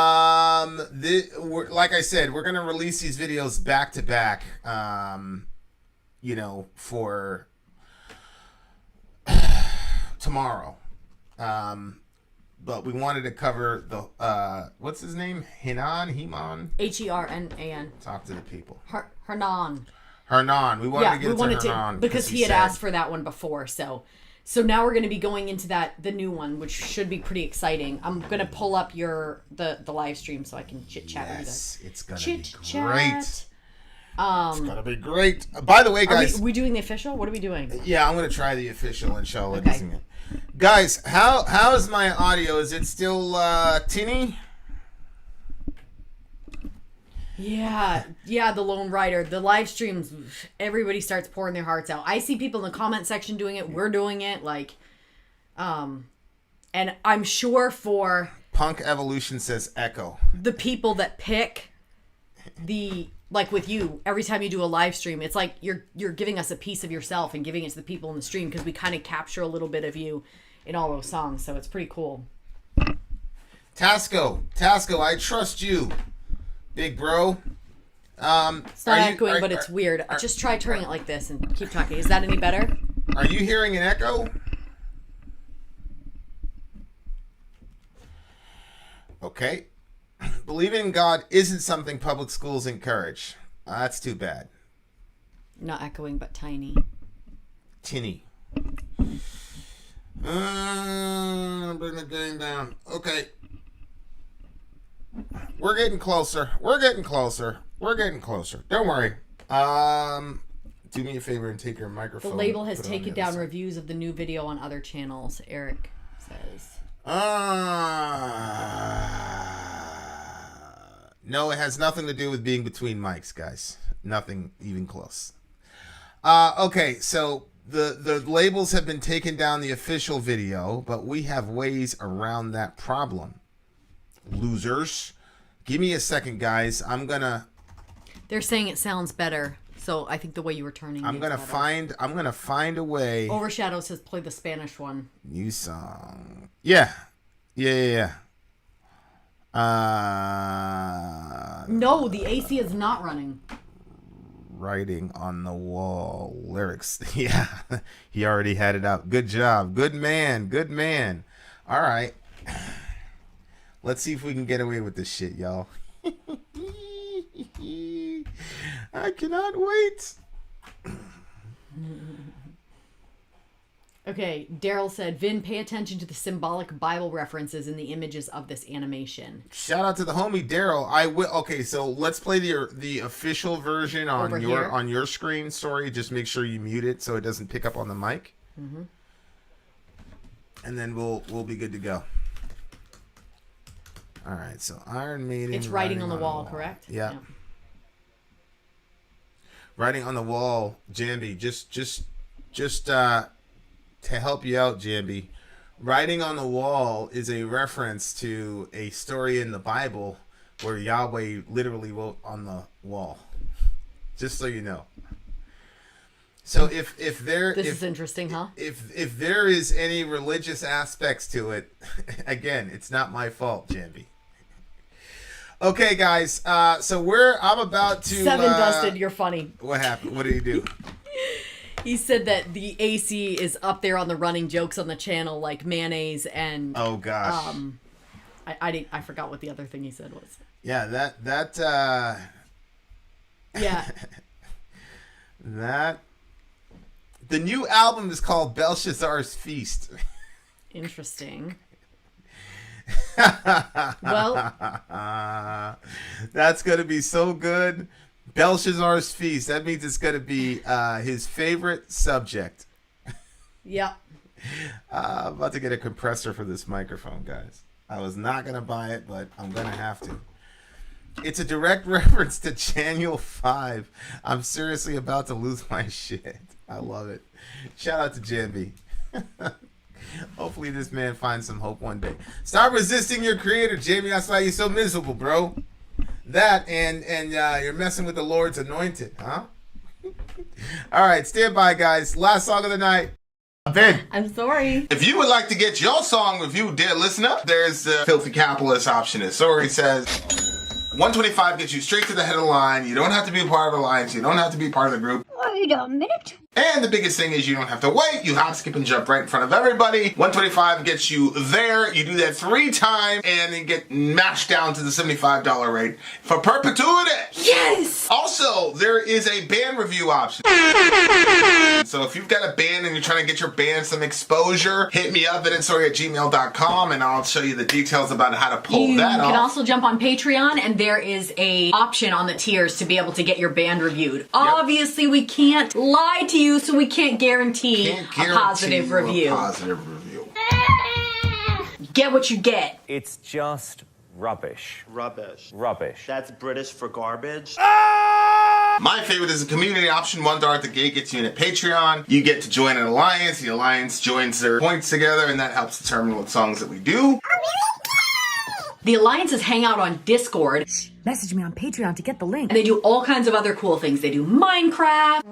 I said, we're gonna release these videos back to back. You know, for tomorrow. but we wanted to cover the what's his name? Henan. Hernan. Talk to the people. Hernan. Hernan. We wanted to get to Hernan because he had asked for that one before. So now we're going to be going into the new one, which should be pretty exciting. I'm going to pull up the live stream so I can chit chat with you guys. It's going to be great. It's gonna be great. By the way, guys, are we doing the official? What are we doing? Yeah, I'm gonna try the official, inshallah. Okay. Guys, how is my audio? Is it still tinny? Yeah, the Lone Rider, the live streams. Everybody starts pouring their hearts out. I see people in the comment section doing it. We're doing it, and I'm sure for Punk Evolution says echo. The people that pick like with you, every time you do a live stream, it's like you're giving us a piece of yourself and giving it to the people in the stream because we kind of capture a little bit of you in all those songs, so it's pretty cool. Tasco, I trust you, big bro. It's not echoing, but it's weird. Just try turning it like this and keep talking. Is that any better? Are you hearing an echo? Okay. Believing in God isn't something public schools encourage. That's too bad. Not echoing, but tiny. Tinny. Bring the game down. Okay. We're getting closer. Don't worry. Do me a favor and take your microphone. The label has taken down reviews of the new video on other channels, Eric says. No, it has nothing to do with being between mics, guys. Nothing even close. Okay, so the labels have been taken down the official video, but we have ways around that problem. Losers. Give me a second, guys. They're saying it sounds better, so I think the way you were turning I'm gonna find a way. Overshadow says play the Spanish one. New song. Yeah. No, the AC is not running. Writing on the wall lyrics. Yeah, he already had it out. Good job. Good man. All right. Let's see if we can get away with this shit, y'all. I cannot wait. Okay, Daryl said, Vin, pay attention to the symbolic Bible references in the images of this animation. Shout out to the homie Daryl. I will. Okay, so let's play the official version on your screen. Sorry, just make sure you mute it so it doesn't pick up on the mic. Mm-hmm. And then we'll be good to go. All right, so Iron Maiden. It's writing on the wall, correct? Yeah. Writing on the wall, Jambi. Just to help you out, Jambi, writing on the wall is a reference to a story in the Bible where Yahweh literally wrote on the wall. Just so you know. So if this is interesting, huh? If there is any religious aspects to it, again, it's not my fault, Jambi. Okay, guys. So I'm about to. Seven Dusted, you're funny. What happened? What did he do? He said that the AC is up there on the running jokes on the channel, like mayonnaise and. Oh gosh. I forgot what the other thing he said was. Yeah, that. Yeah. That. The new album is called Belshazzar's Feast. Interesting. Well, that's gonna be so good. Belshazzar's Feast. That means it's gonna be his favorite subject. Yeah. I'm about to get a compressor for this microphone, guys. I was not gonna buy it, but I'm gonna have to. It's a direct reference to January 5. I'm seriously about to lose my shit. I love it. Shout out to Jambi. Hopefully this man finds some hope one day. Stop resisting your creator, Jamie. That's why you're so miserable, bro. That and you're messing with the Lord's anointed, huh? All right, stand by, guys. Last song of the night. Vin. I'm sorry. If you would like to get your song reviewed, dear listener, there's the Filthy Capitalist option. As Sori says, 125 gets you straight to the head of the line. You don't have to be a part of the alliance. You don't have to be part of the group. Wait a minute. And the biggest thing is you don't have to wait. You hop, skip, and jump right in front of everybody. 125 gets you there. You do that 3 times and then get mashed down to the $75 rate for perpetuity. Yes! Also, there is a band review option. So if you've got a band and you're trying to get your band some exposure, hit me up at vinandsori@gmail.com and I'll show you the details about how to pull that off. You can also jump on Patreon and there is a option on the tiers to be able to get your band reviewed. Yep. Obviously, we can't lie to you, so we can't guarantee a positive review. Get what you get. It's just rubbish. Rubbish. Rubbish. That's British for garbage. My favorite is the community option. $1 at the gate gets you in at Patreon. You get to join an alliance. The alliance joins their points together, and that helps determine what songs that we do. The alliances hang out on Discord. Message me on Patreon to get the link. And they do all kinds of other cool things. They do Minecraft,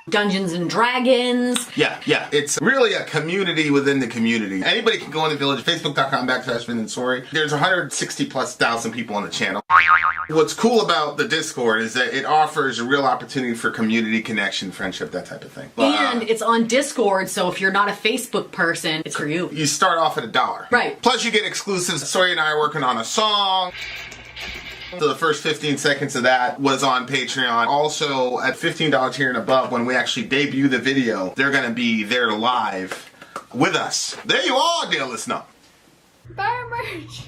Dungeons and Dragons. Yeah. It's really a community within the community. Anybody can go in the village. Facebook.com/Vinand Sori. There's 160,000+ people on the channel. What's cool about the Discord is that it offers a real opportunity for community connection, friendship, that type of thing. And it's on Discord, so if you're not a Facebook person, it's for you. You start off at $1. Right. Plus you get exclusives. Sori and I are working on a song. So the first 15 seconds of that was on Patreon. Also, at $15 tier and above, when we actually debut the video, they're going to be there live with us. There you are, dear listener. Buy our merch.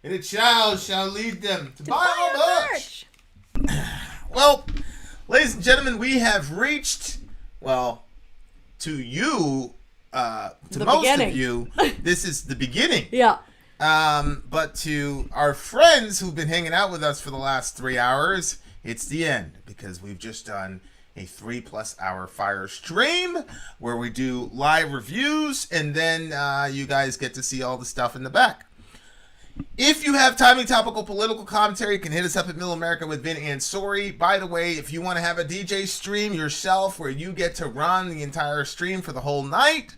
And a child shall lead them to buy our merch. Well, ladies and gentlemen, we have reached, well, to you, to The most beginning. of you, this is the beginning. Yeah. But to our friends who've been hanging out with us for the last 3 hours, it's the end, because we've just done a 3+ hour Firestream where we do live reviews, and then you guys get to see all the stuff in the back. If you have timely, topical, political commentary, you can hit us up at Middle America with Vinand Sori. By the way, if you want to have a DJ stream yourself where you get to run the entire stream for the whole night,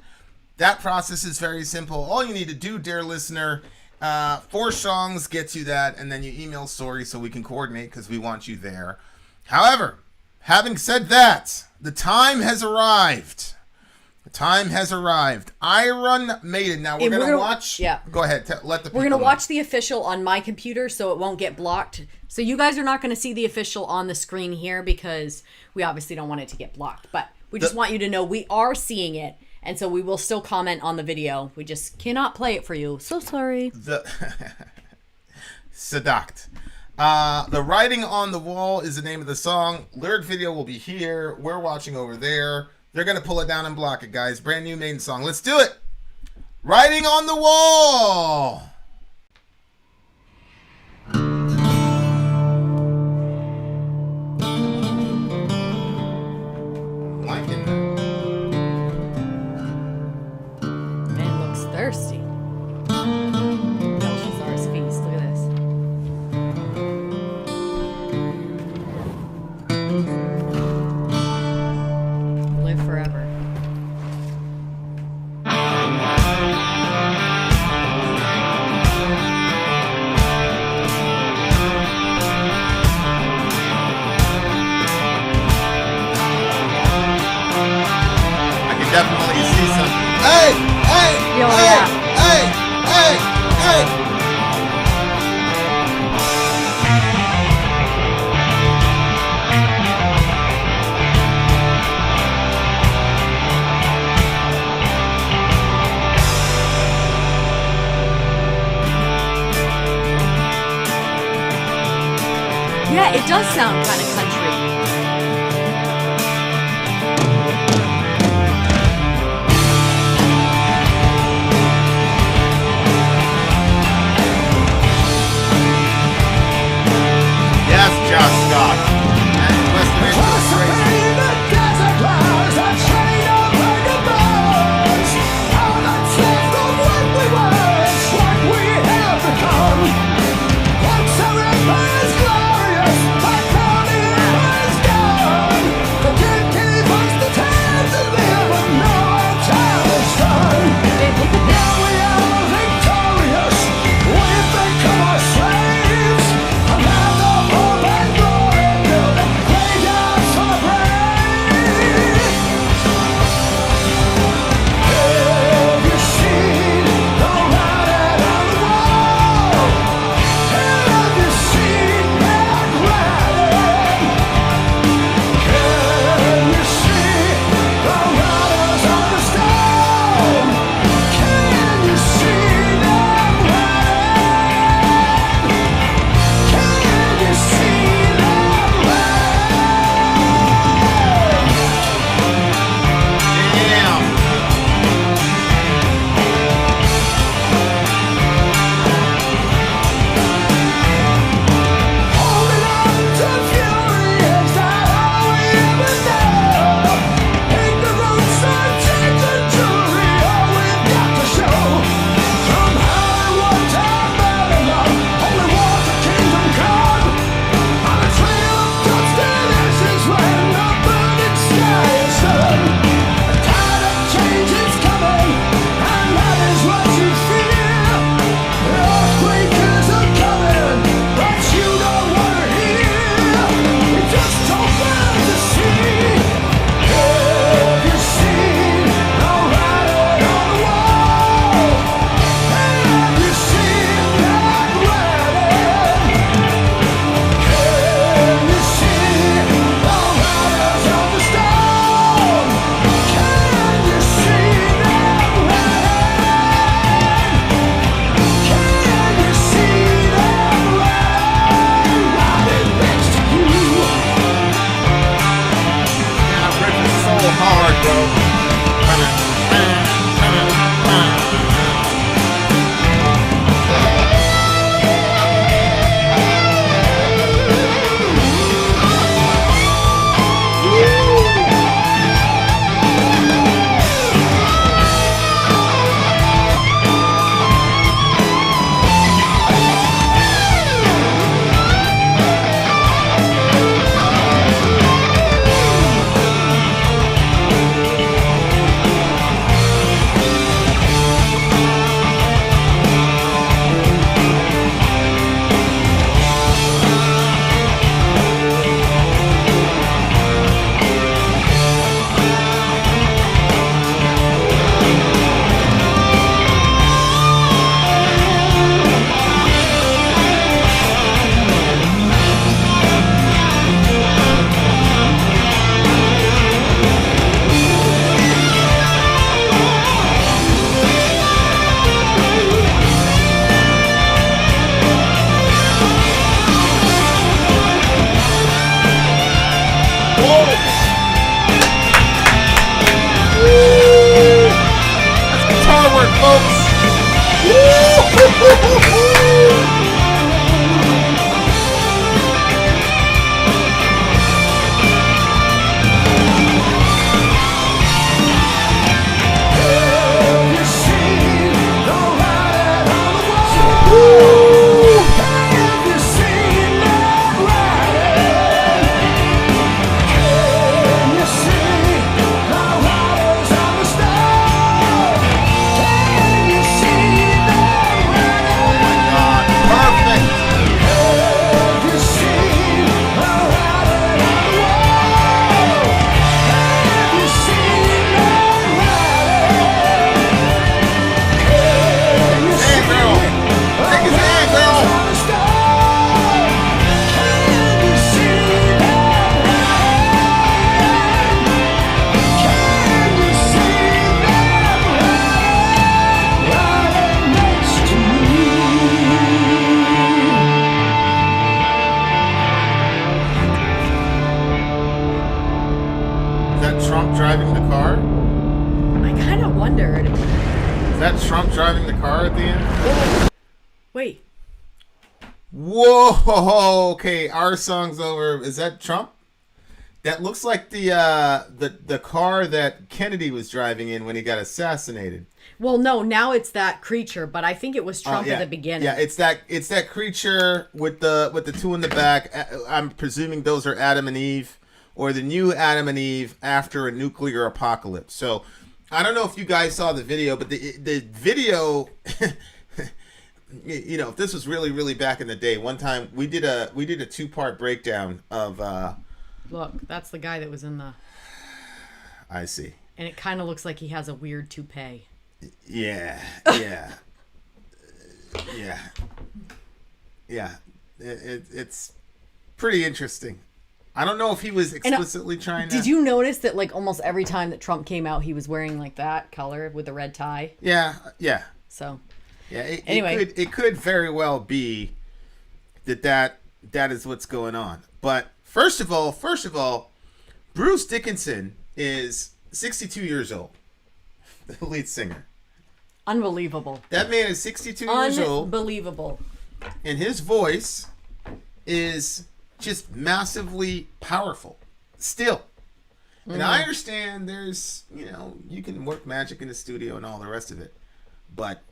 that process is very simple. All you need to do, dear listener, 4 songs gets you that, and then you email Sori so we can coordinate because we want you there. However, having said that, the time has arrived. The time has arrived. Iron Maiden. Now we're gonna watch. Yeah. Go ahead. Let the people We're gonna know. watch the official on my computer so it won't get blocked. So you guys are not gonna see the official on the screen here because we obviously don't want it to get blocked. But we just want you to know we are seeing it. And so we will still comment on the video. We just cannot play it for you. So sorry. Seduct. The Writing on the Wall is the name of the song. Lyric video will be here. We're watching over there. They're going to pull it down and block it, guys. Brand new Maiden song. Let's do it. Writing on the Wall. Liking that. Man looks thirsty. Belshazzar's feast. Look at this. Live forever. I can definitely see some. Hey! Yo, hey! yeah. Hey! Yeah, it does sound kind of country. Yes, Josh Scott. And Western Indian Crazy. Glorious, my folks. Driving the car? I kind of wondered. Is that Trump driving the car at the end? Wait. Whoa! Okay, our song's over. Is that Trump? That looks like the car that Kennedy was driving in when he got assassinated. Well, no, now it's that creature, but I think it was Trump Yeah. at the beginning. Yeah, it's that creature with the two in the back. I'm presuming those are Adam and Eve, or the new Adam and Eve after a nuclear apocalypse. So I don't know if you guys saw the video, but the video, you know, if this was really back in the day, one time we did a 2-part breakdown of. Look, that's the guy that was in the. I see. And it kind of looks like he has a weird toupee. Yeah. It's pretty interesting. I don't know if he was explicitly trying to... Did you notice that, like, almost every time that Trump came out, he was wearing, like, that color with the red tie? Yeah. So... Yeah, anyway. it could very well be that is what's going on. But first of all, Bruce Dickinson is 62 years old, the lead singer. Unbelievable. That man is 62 years old. Unbelievable. And his voice is just massively powerful still. And I understand there's, you know, you can work magic in the studio and all the rest of it, but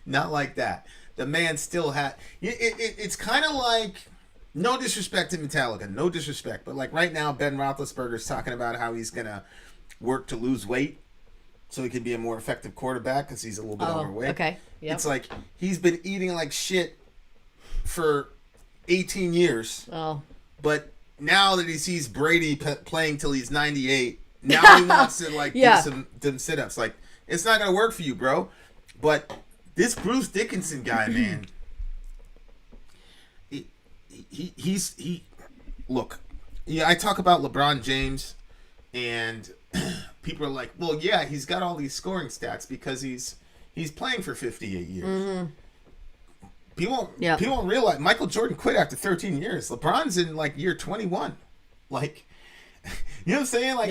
not like that. The man still had it's kind of like, no disrespect to Metallica, no disrespect, but like right now Ben Roethlisberger's talking about how he's gonna work to lose weight so he can be a more effective quarterback because he's a little bit overweight. Okay. Yep. It's like he's been eating like shit for 18 years. Oh. But now that he sees Brady playing till he's 98, now he wants to like do some sit-ups. Like, it's not gonna work for you, bro. But this Bruce Dickinson guy, man, he look. Yeah, I talk about LeBron James, and people are like, well, yeah, he's got all these scoring stats because he's playing for 58 years. Mm-hmm. People don't realize Michael Jordan quit after 13 years. LeBron's in like year 21. Like, you know what I'm saying? Like,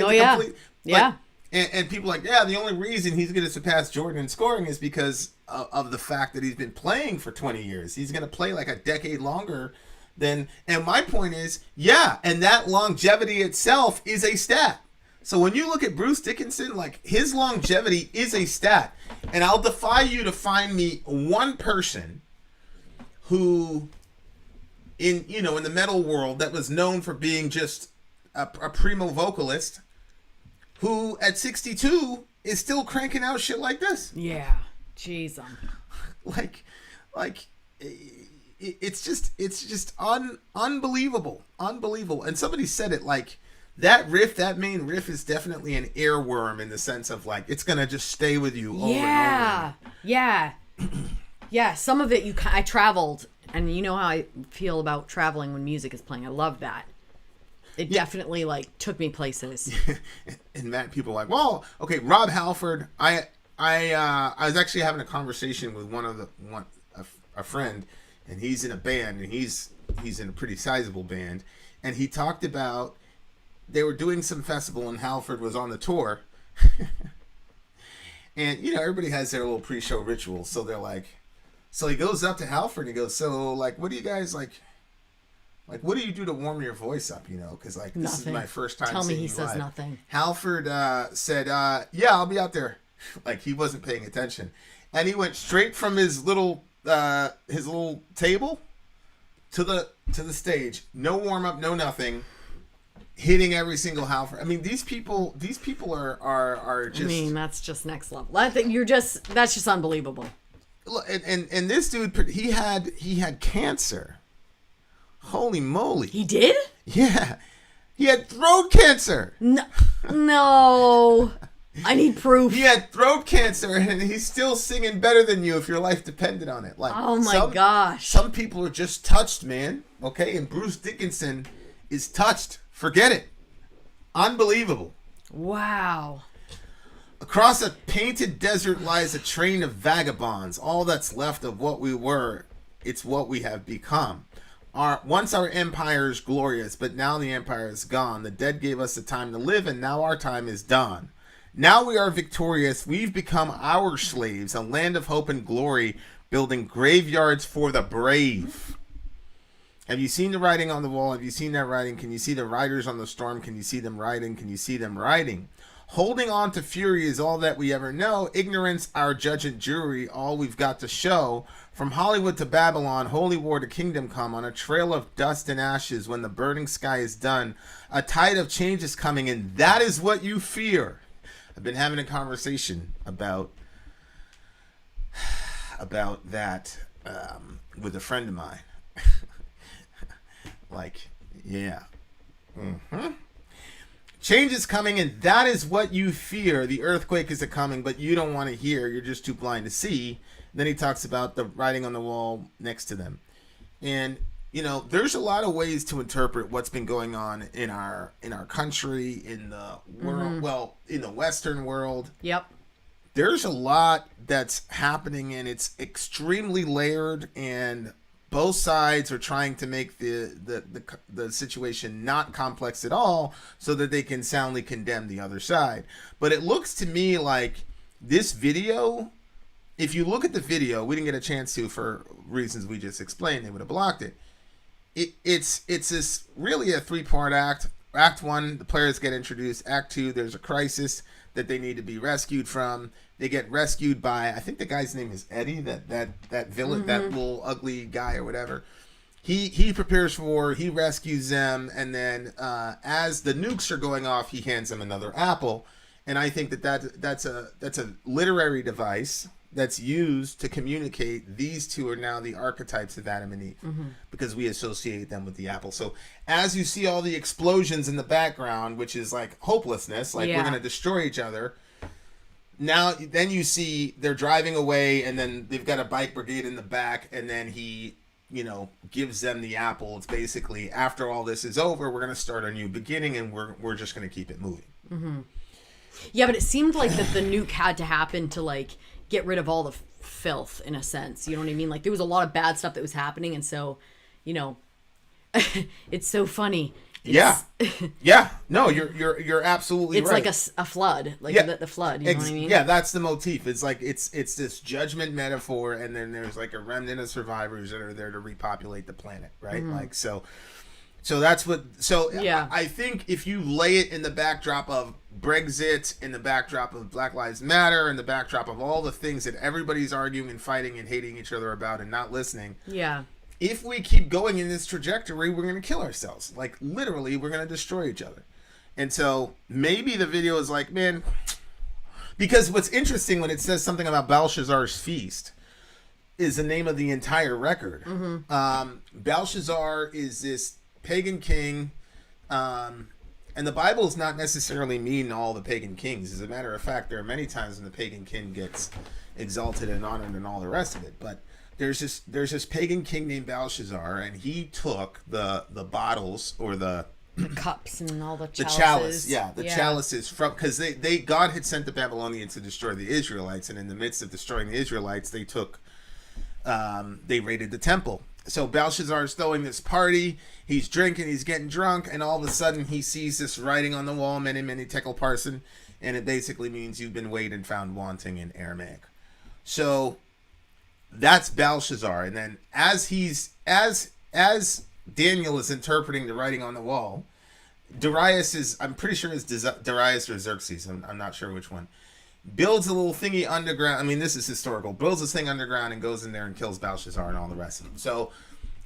yeah. And people are like, yeah, the only reason he's going to surpass Jordan in scoring is because of the fact that he's been playing for 20 years. He's going to play like a decade longer than. And my point is, yeah, and that longevity itself is a stat. So when you look at Bruce Dickinson, like, his longevity is a stat. And I'll defy you to find me one person who in the metal world that was known for being just a primo vocalist who at 62 is still cranking out shit like this. Yeah. Jeez. Like it's just unbelievable. And somebody said it, like, that main riff is definitely an earworm in the sense of like it's gonna just stay with you over and over. Yeah, some of it I traveled, and you know how I feel about traveling when music is playing. I love that. It definitely like took me places. And Matt, people are like, well, okay, Rob Halford. I was actually having a conversation with a friend, and he's in a band, and he's in a pretty sizable band, and he talked about they were doing some festival, and Halford was on the tour. And, everybody has their little pre-show ritual. So they're like, so he goes up to Halford and he goes, so, what do you guys, what do you do to warm your voice up, Because, this is my first time Tell me seeing he you says live. nothing. Halford said, yeah, I'll be out there. He wasn't paying attention. And he went straight from his little table to the stage. No warm-up, no nothing. Hitting every single Halford. I mean, these people are just... I mean, that's just next level. I think that's just unbelievable. And this dude, he had cancer. Holy moly. He did? Yeah. He had throat cancer. No. I need proof. He had throat cancer, and he's still singing better than you if your life depended on it. Oh my gosh. Some people are just touched, man. Okay? And Bruce Dickinson is touched. Forget it. Unbelievable. Wow. Across a painted desert lies a train of vagabonds. All that's left of what we were, it's what we have become. Once our empire is glorious, but now the empire is gone. The dead gave us the time to live, and now our time is done. Now we are victorious. We've become our slaves, a land of hope and glory, building graveyards for the brave. Have you seen the writing on the wall? Have you seen that writing? Can you see the riders on the storm? Can you see them riding? Can you see them riding? Holding on to fury is all that we ever know. Ignorance, our judge and jury, all we've got to show. From Hollywood to Babylon, holy war to kingdom come. On a trail of dust and ashes, when the burning sky is done, a tide of change is coming, and that is what you fear. I've been having a conversation about that with a friend of mine. Yeah. Mm-hmm. Change is coming, and that is what you fear. The earthquake is coming, but you don't want to hear. You're just too blind to see. Then he talks about the writing on the wall next to them. And, there's a lot of ways to interpret what's been going on in our country, in the world, in the Western world. Yep. There's a lot that's happening, and it's extremely layered, and both sides are trying to make the situation not complex at all so that they can soundly condemn the other side. But it looks to me like this video, if you look at the video, we didn't get a chance to for reasons we just explained. They would have blocked it. It's this really a three-part act. Act 1, the players get introduced. Act 2, there's a crisis that they need to be rescued from. They get rescued by, I think the guy's name is Eddie, that villain, that little ugly guy or whatever. He prepares for war, he rescues them, and then as the nukes are going off, he hands them another apple. And I think that's a literary device that's used to communicate these two are now the archetypes of Adam and Eve, because we associate them with the apple. So as you see all the explosions in the background, which is like hopelessness, we're going to destroy each other. Now, then you see they're driving away, and then they've got a bike brigade in the back, and then he, gives them the apple. It's basically, after all this is over, we're going to start a new beginning, and we're just going to keep it moving. Mm-hmm. Yeah, but it seemed like that the nuke had to happen to, get rid of all the filth, in a sense. You know what I mean? There was a lot of bad stuff that was happening, and so, it's so funny. Yeah. No, you're absolutely right. It's like a flood, the flood. You know what I mean? Yeah, that's the motif. It's like it's this judgment metaphor, and then there's a remnant of survivors that are there to repopulate the planet, right? So that's what. So yeah. I think if you lay it in the backdrop of Brexit, in the backdrop of Black Lives Matter, in the backdrop of all the things that everybody's arguing and fighting and hating each other about and not listening. Yeah. If we keep going in this trajectory, we're going to kill ourselves. Literally, we're going to destroy each other. And so maybe the video is man, because what's interesting when it says something about Belshazzar's feast is the name of the entire record. Belshazzar is this pagan king, and the Bible is not necessarily mean to all the pagan kings. As a matter of fact, there are many times when the pagan king gets exalted and honored and all the rest of it. But there's this pagan king named Belshazzar, and he took the bottles or the cups and all the chalices. Chalices from, because they God had sent the Babylonians to destroy the Israelites, and in the midst of destroying the Israelites, they raided the temple. So Belshazzar's throwing this party. He's drinking. He's getting drunk, and all of a sudden he sees this writing on the wall, "Mene, mene, tekel parson," and it basically means you've been weighed and found wanting in Aramaic. So that's Belshazzar, and then as Daniel is interpreting the writing on the wall, Darius is, I'm pretty sure it's Darius or Xerxes, I'm not sure which one, builds a little thingy underground. I mean, this is historical. Builds this thing underground and goes in there and kills Belshazzar and all the rest of them. So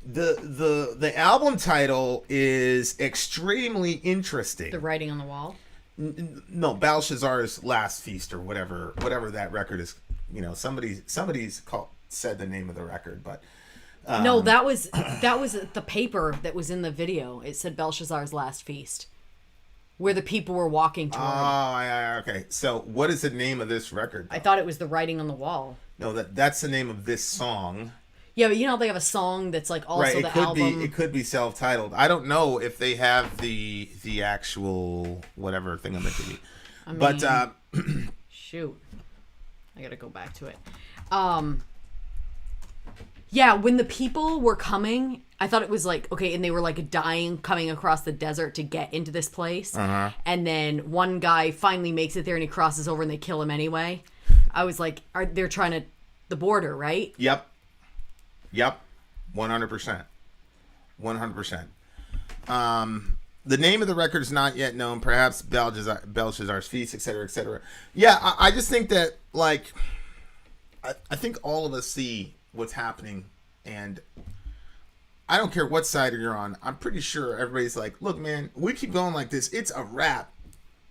the album title is extremely interesting. The writing on the wall? No, Belshazzar's Last Feast or whatever that record is. You know, somebody's said the name of the record, but no, that was the paper that was in the video. It said Belshazzar's Last Feast, where the people were walking toward. Oh, yeah, okay. So, what is the name of this record, though? I thought it was the writing on the wall. No, that's the name of this song. Yeah, but you know they have a song that's like also right, the album. It could be self-titled. I don't know if they have the actual whatever thing I'm into. But shoot, I gotta go back to it. Yeah, when the people were coming, I thought it was like, okay, and they were like dying, coming across the desert to get into this place. Uh-huh. And then one guy finally makes it there and he crosses over and they kill him anyway. I was like, they're trying to, the border, right? Yep. 100%. 100%. The name of the record is not yet known. Perhaps Belshazzar's Feast, etc., etc. Yeah, I just think that, like, I think all of us see what's happening, and I don't care what side you're on. I'm pretty sure everybody's like, look, man, we keep going like this, it's a wrap.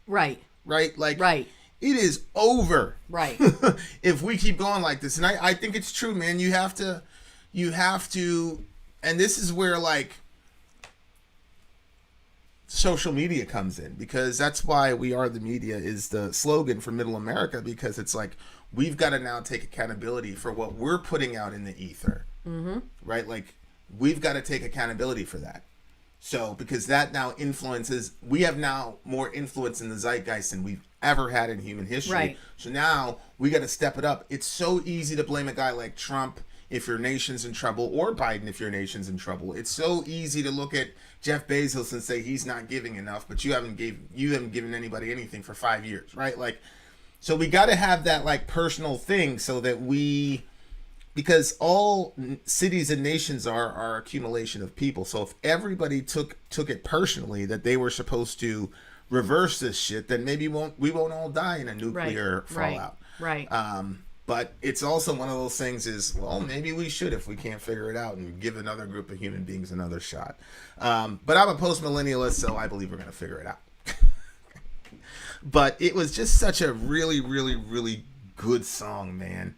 Right. Like, right. It is over. Right. If we keep going like this. And I think it's true, man. You have to, and this is where, like, social media comes in, because that's why We Are the Media is the slogan for Middle America, because it's like, we've got to now take accountability for what we're putting out in the ether. Mm-hmm. Right? Like, we've got to take accountability for that. So, because that now influences, we have now more influence in the zeitgeist than we've ever had in human history. Right. So now we got to step it up. It's so easy to blame a guy like Trump if your nation's in trouble, or Biden if your nation's in trouble. It's so easy to look at Jeff Bezos and say he's not giving enough, but you haven't given anybody anything for 5 years, right? Like, so we got to have that, like, personal thing, so that because all cities and nations are accumulation of people. So if everybody took it personally that they were supposed to reverse this shit, then maybe we won't all die in a nuclear fallout. Right. But it's also one of those things is, well, maybe we should, if we can't figure it out, and give another group of human beings another shot. But I'm a post-millennialist, so I believe we're going to figure it out. But it was just such a really, really, really good song, man.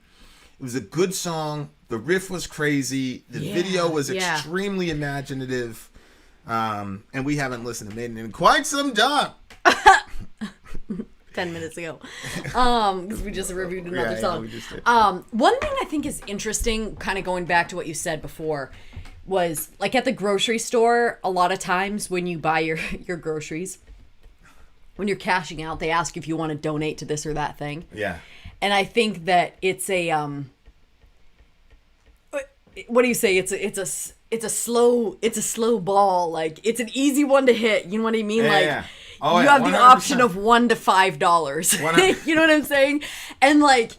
It was a good song. The riff was crazy. The video was extremely imaginative. And we haven't listened to Maiden in quite some time. 10 minutes ago. Because we just reviewed another song. We just did. One thing I think is interesting, kind of going back to what you said before, was like at the grocery store, a lot of times when you buy your groceries, when you're cashing out, they ask if you want to donate to this or that thing. Yeah. And I think that it's a what do you say? It's a slow ball. Like, it's an easy one to hit. You know what I mean? Oh, you have the option of $1 to $5. You know what I'm saying? And like,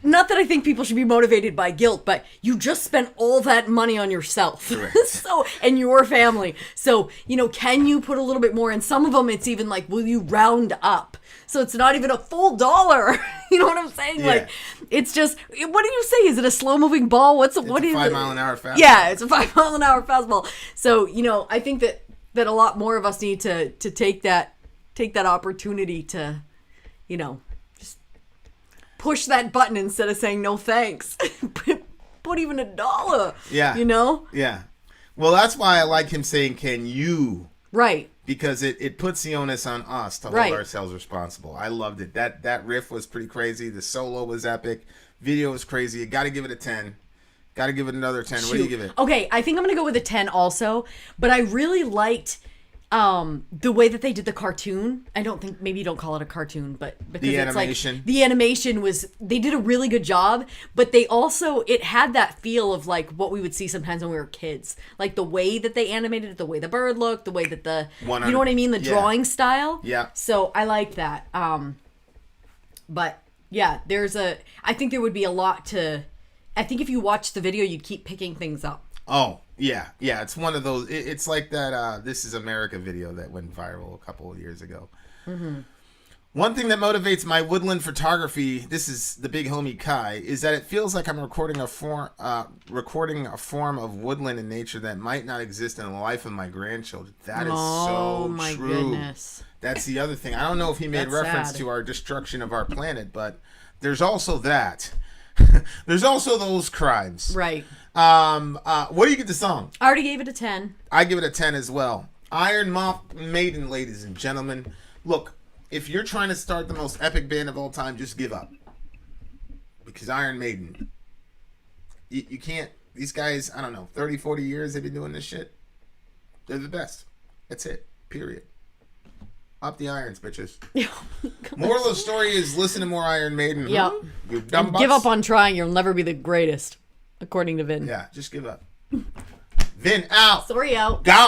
not that I think people should be motivated by guilt, but you just spent all that money on yourself. So, and your family. So, can you put a little bit more? And some of them, it's even like, will you round up? So it's not even a full $1. You know what I'm saying? Yeah. Like, it's just, what do you say? Is it a slow moving ball? What is it? 5 mile an hour fastball. Yeah, it's a 5 mile an hour fastball. So, I think that a lot more of us need to take that opportunity to, just push that button instead of saying no thanks. Put even $1. Yeah. Yeah. Well, that's why I like him saying, "Can you?" Right. Because it puts the onus on us to hold ourselves responsible. I loved it. That riff was pretty crazy. The solo was epic. Video was crazy. You got to give it a 10. Got to give it another 10. Shoot. What do you give it? Okay, I think I'm going to go with a 10 also. But I really liked The way that they did the cartoon, I don't think, maybe you don't call it a cartoon, but because The it's animation. like, the animation was, they did a really good job, but they also, it had that feel of like what we would see sometimes when we were kids. Like the way that they animated it, the way the bird looked, the way that the, you know what I mean? The drawing style. Yeah. So I like that. But yeah, I think there would be a lot to, I think if you watch the video, you'd keep picking things up. Oh, yeah. It's one of those. It's like that This Is America video that went viral a couple of years ago. Mm-hmm. One thing that motivates my woodland photography, this is the big homie Kai, is that it feels like I'm recording a form of woodland in nature that might not exist in the life of my grandchildren. That is so my true. Goodness. That's the other thing. I don't know if he made That's reference sad. to our destruction of our planet, but there's also that. There's also those crimes. Right. What do you get the song? I already gave it a 10. I give it a 10 as well. Iron Maiden, ladies and gentlemen. Look, if you're trying to start the most epic band of all time, just give up. Because Iron Maiden, you can't, these guys, I don't know, 30, 40 years they've been doing this shit. They're the best. That's it. Period. Up the irons, bitches. Moral of the story is listen to more Iron Maiden. Yep. You dumb And butts. give up on trying. You'll never be the greatest, according to Vin. Yeah, just give up. Vin out. Sorry out. Go.